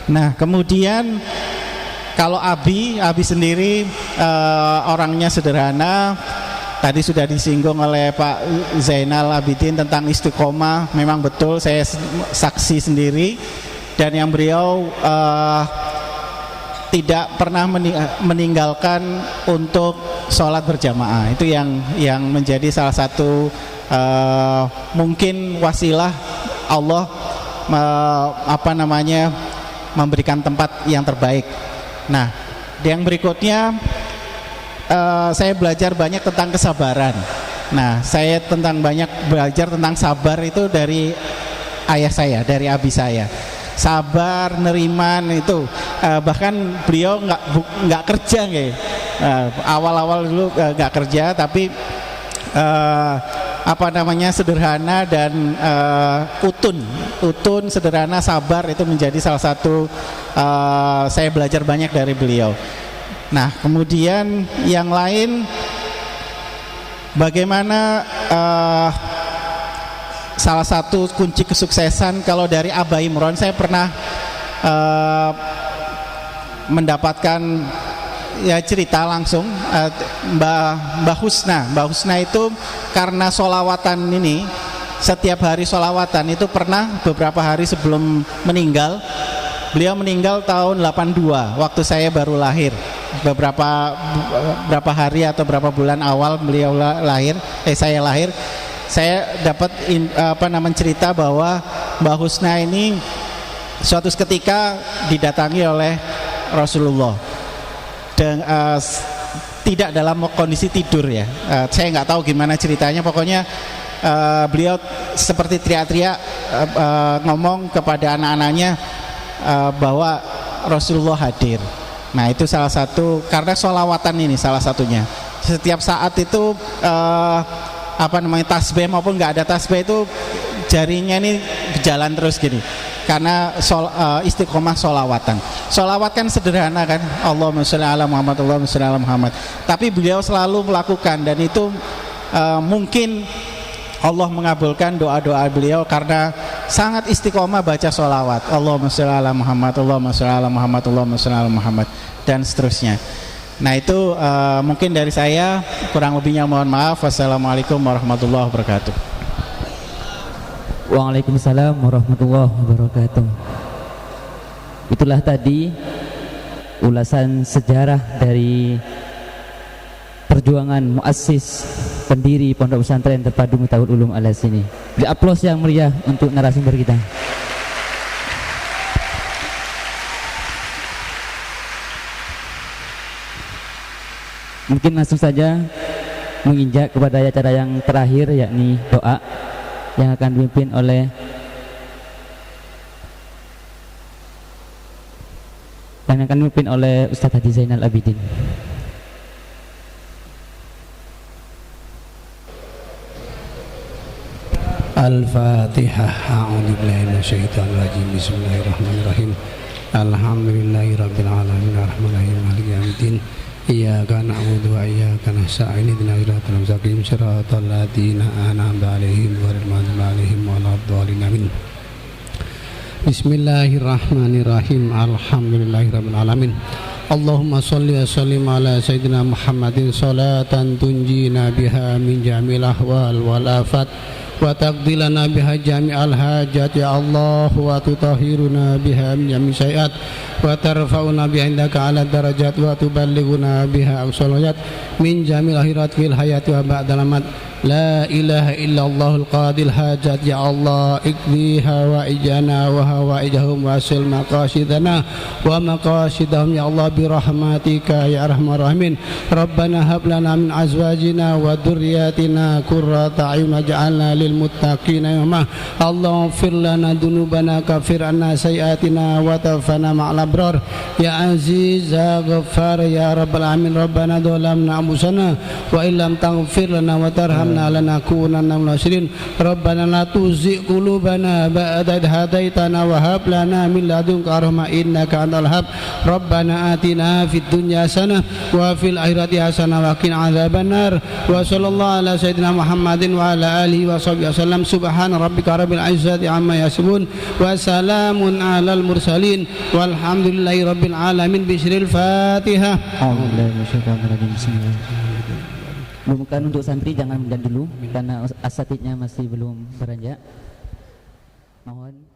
Nah, kemudian kalau Abi sendiri orangnya sederhana. Tadi sudah disinggung oleh Pak Zainal Abidin tentang istiqomah. Memang betul, saya saksi sendiri. Dan yang beliau tidak pernah meninggalkan untuk sholat berjamaah. Itu yang menjadi salah satu mungkin wasilah Allah memberikan tempat yang terbaik. Nah, yang berikutnya saya belajar banyak tentang kesabaran. Nah, saya belajar tentang sabar itu dari ayah saya, dari abi saya. Sabar, neriman itu. Bahkan beliau nggak kerja, awal-awal dulu nggak kerja, tapi sederhana dan utun, sederhana, sabar, itu menjadi salah satu saya belajar banyak dari beliau. Nah, kemudian yang lain, bagaimana salah satu kunci kesuksesan, kalau dari Abah Imron saya pernah mendapatkan ya cerita langsung, Mbah Husna itu karena sholawatan ini, setiap hari sholawatan itu, pernah beberapa hari sebelum meninggal, beliau meninggal tahun 82 waktu saya baru lahir. Beberapa hari atau berapa bulan awal beliau saya lahir, saya dapat cerita bahwa Mbah Husna ini suatu ketika didatangi oleh Rasulullah dan tidak dalam kondisi tidur ya. Saya nggak tahu gimana ceritanya, pokoknya beliau seperti teriak-teriak ngomong kepada anak-anaknya bahwa Rasulullah hadir. Nah, itu salah satu, karena sholawatan ini salah satunya. Setiap saat itu tasbih maupun nggak ada tasbih itu jarinya ini jalan terus gini, karena istiqomah sholawatan. Sholawat kan sederhana kan, Allahumma sholli ala Muhammad, Allahumma sholli ala Muhammad, tapi beliau selalu melakukan, dan itu mungkin Allah mengabulkan doa-doa beliau karena sangat istiqomah baca sholawat, Allahumma sholli ala Muhammad, Allahumma sholli ala Muhammad, Allahumma sholli ala Muhammad, dan seterusnya. Nah, itu mungkin dari saya, kurang lebihnya mohon maaf. Wassalamualaikum warahmatullahi wabarakatuh. Waalaikumsalam warahmatullahi wabarakatuh. Itulah tadi ulasan sejarah dari perjuangan muassis pendiri Pondok Pesantren Terpadu Miftahul Ulum Al-Yassini. Beri aplaus yang meriah untuk narasumber kita. Mungkin langsung saja menginjak kepada acara yang terakhir, yakni doa yang akan dipimpin oleh Ustaz Haji Zainal Abidin. Al-Fatihah. A'udzu billahi minasyaitonir rajim. Bismillahirrahmanirrahim. Alhamdulillahirabbil alamin arrahmanirrahim maliki yaumiddin. Iyyaka na'budu wa iyyaka nasta'in ihdinas siratal mustaqim siratal ladzina an'amta 'alaihim ghairil maghdubi 'alaihim waladdallin amin. Bismillahirrahmanirrahim. Alhamdulillahirabbil alamin. Allahumma shalli wa sallim ala sayyidina Muhammadin salatan tunjina biha min jamil ahwal wal afat wa taqdilana biha jami'al hajat ya Allah, wa tutahhiruna biha min jami' sayiat, wa tarfa'una biha indaka ala darajat, wa tuballighuna biha aqsal hayat min jami'il akhirat fil hayati wa ba'dal mamat. La ilaha illallahul qadil hajat ya Allah, ikdi hawaijana wa hawaijahum wasil maqasidana wa maqasidahum ya Allah birahmatika ya arhamar rahimin. Rabbana hab lana min azwajina wa dhurriyyatina qurrata a'yun waj'alna lil muttaqina imama. Allahumma ighfir lana dzunubana kaffir anna sayiatina wa tawaffana ma'al abrar ya aziz ya ghaffar ya rabbal alamin. Rabbana dhalamna anfusana wa illam taghfir lana wa tarhamna lanakunanna minal khasirin. Rabbana la tuzigh qulubana ba'da idh hadaitana wa hab lana min ladunka rahmah innaka antal wahhab. Rabbana atina fid dunya hasanah wa fil akhirati hasanah wa qina adzabannar. Wa sallallahu ala sayyidina Muhammadin wa ala alihi wa sahbihi wasallam. Subhana rabbika rabbil izzati amma yasifun wa salamun alal mursalin walhamdulillahi rabbil alamin. Bismillahil Fatihah. Bukan untuk santri, jangan mendan dulu karena asatidnya masih belum beranjak. Mohon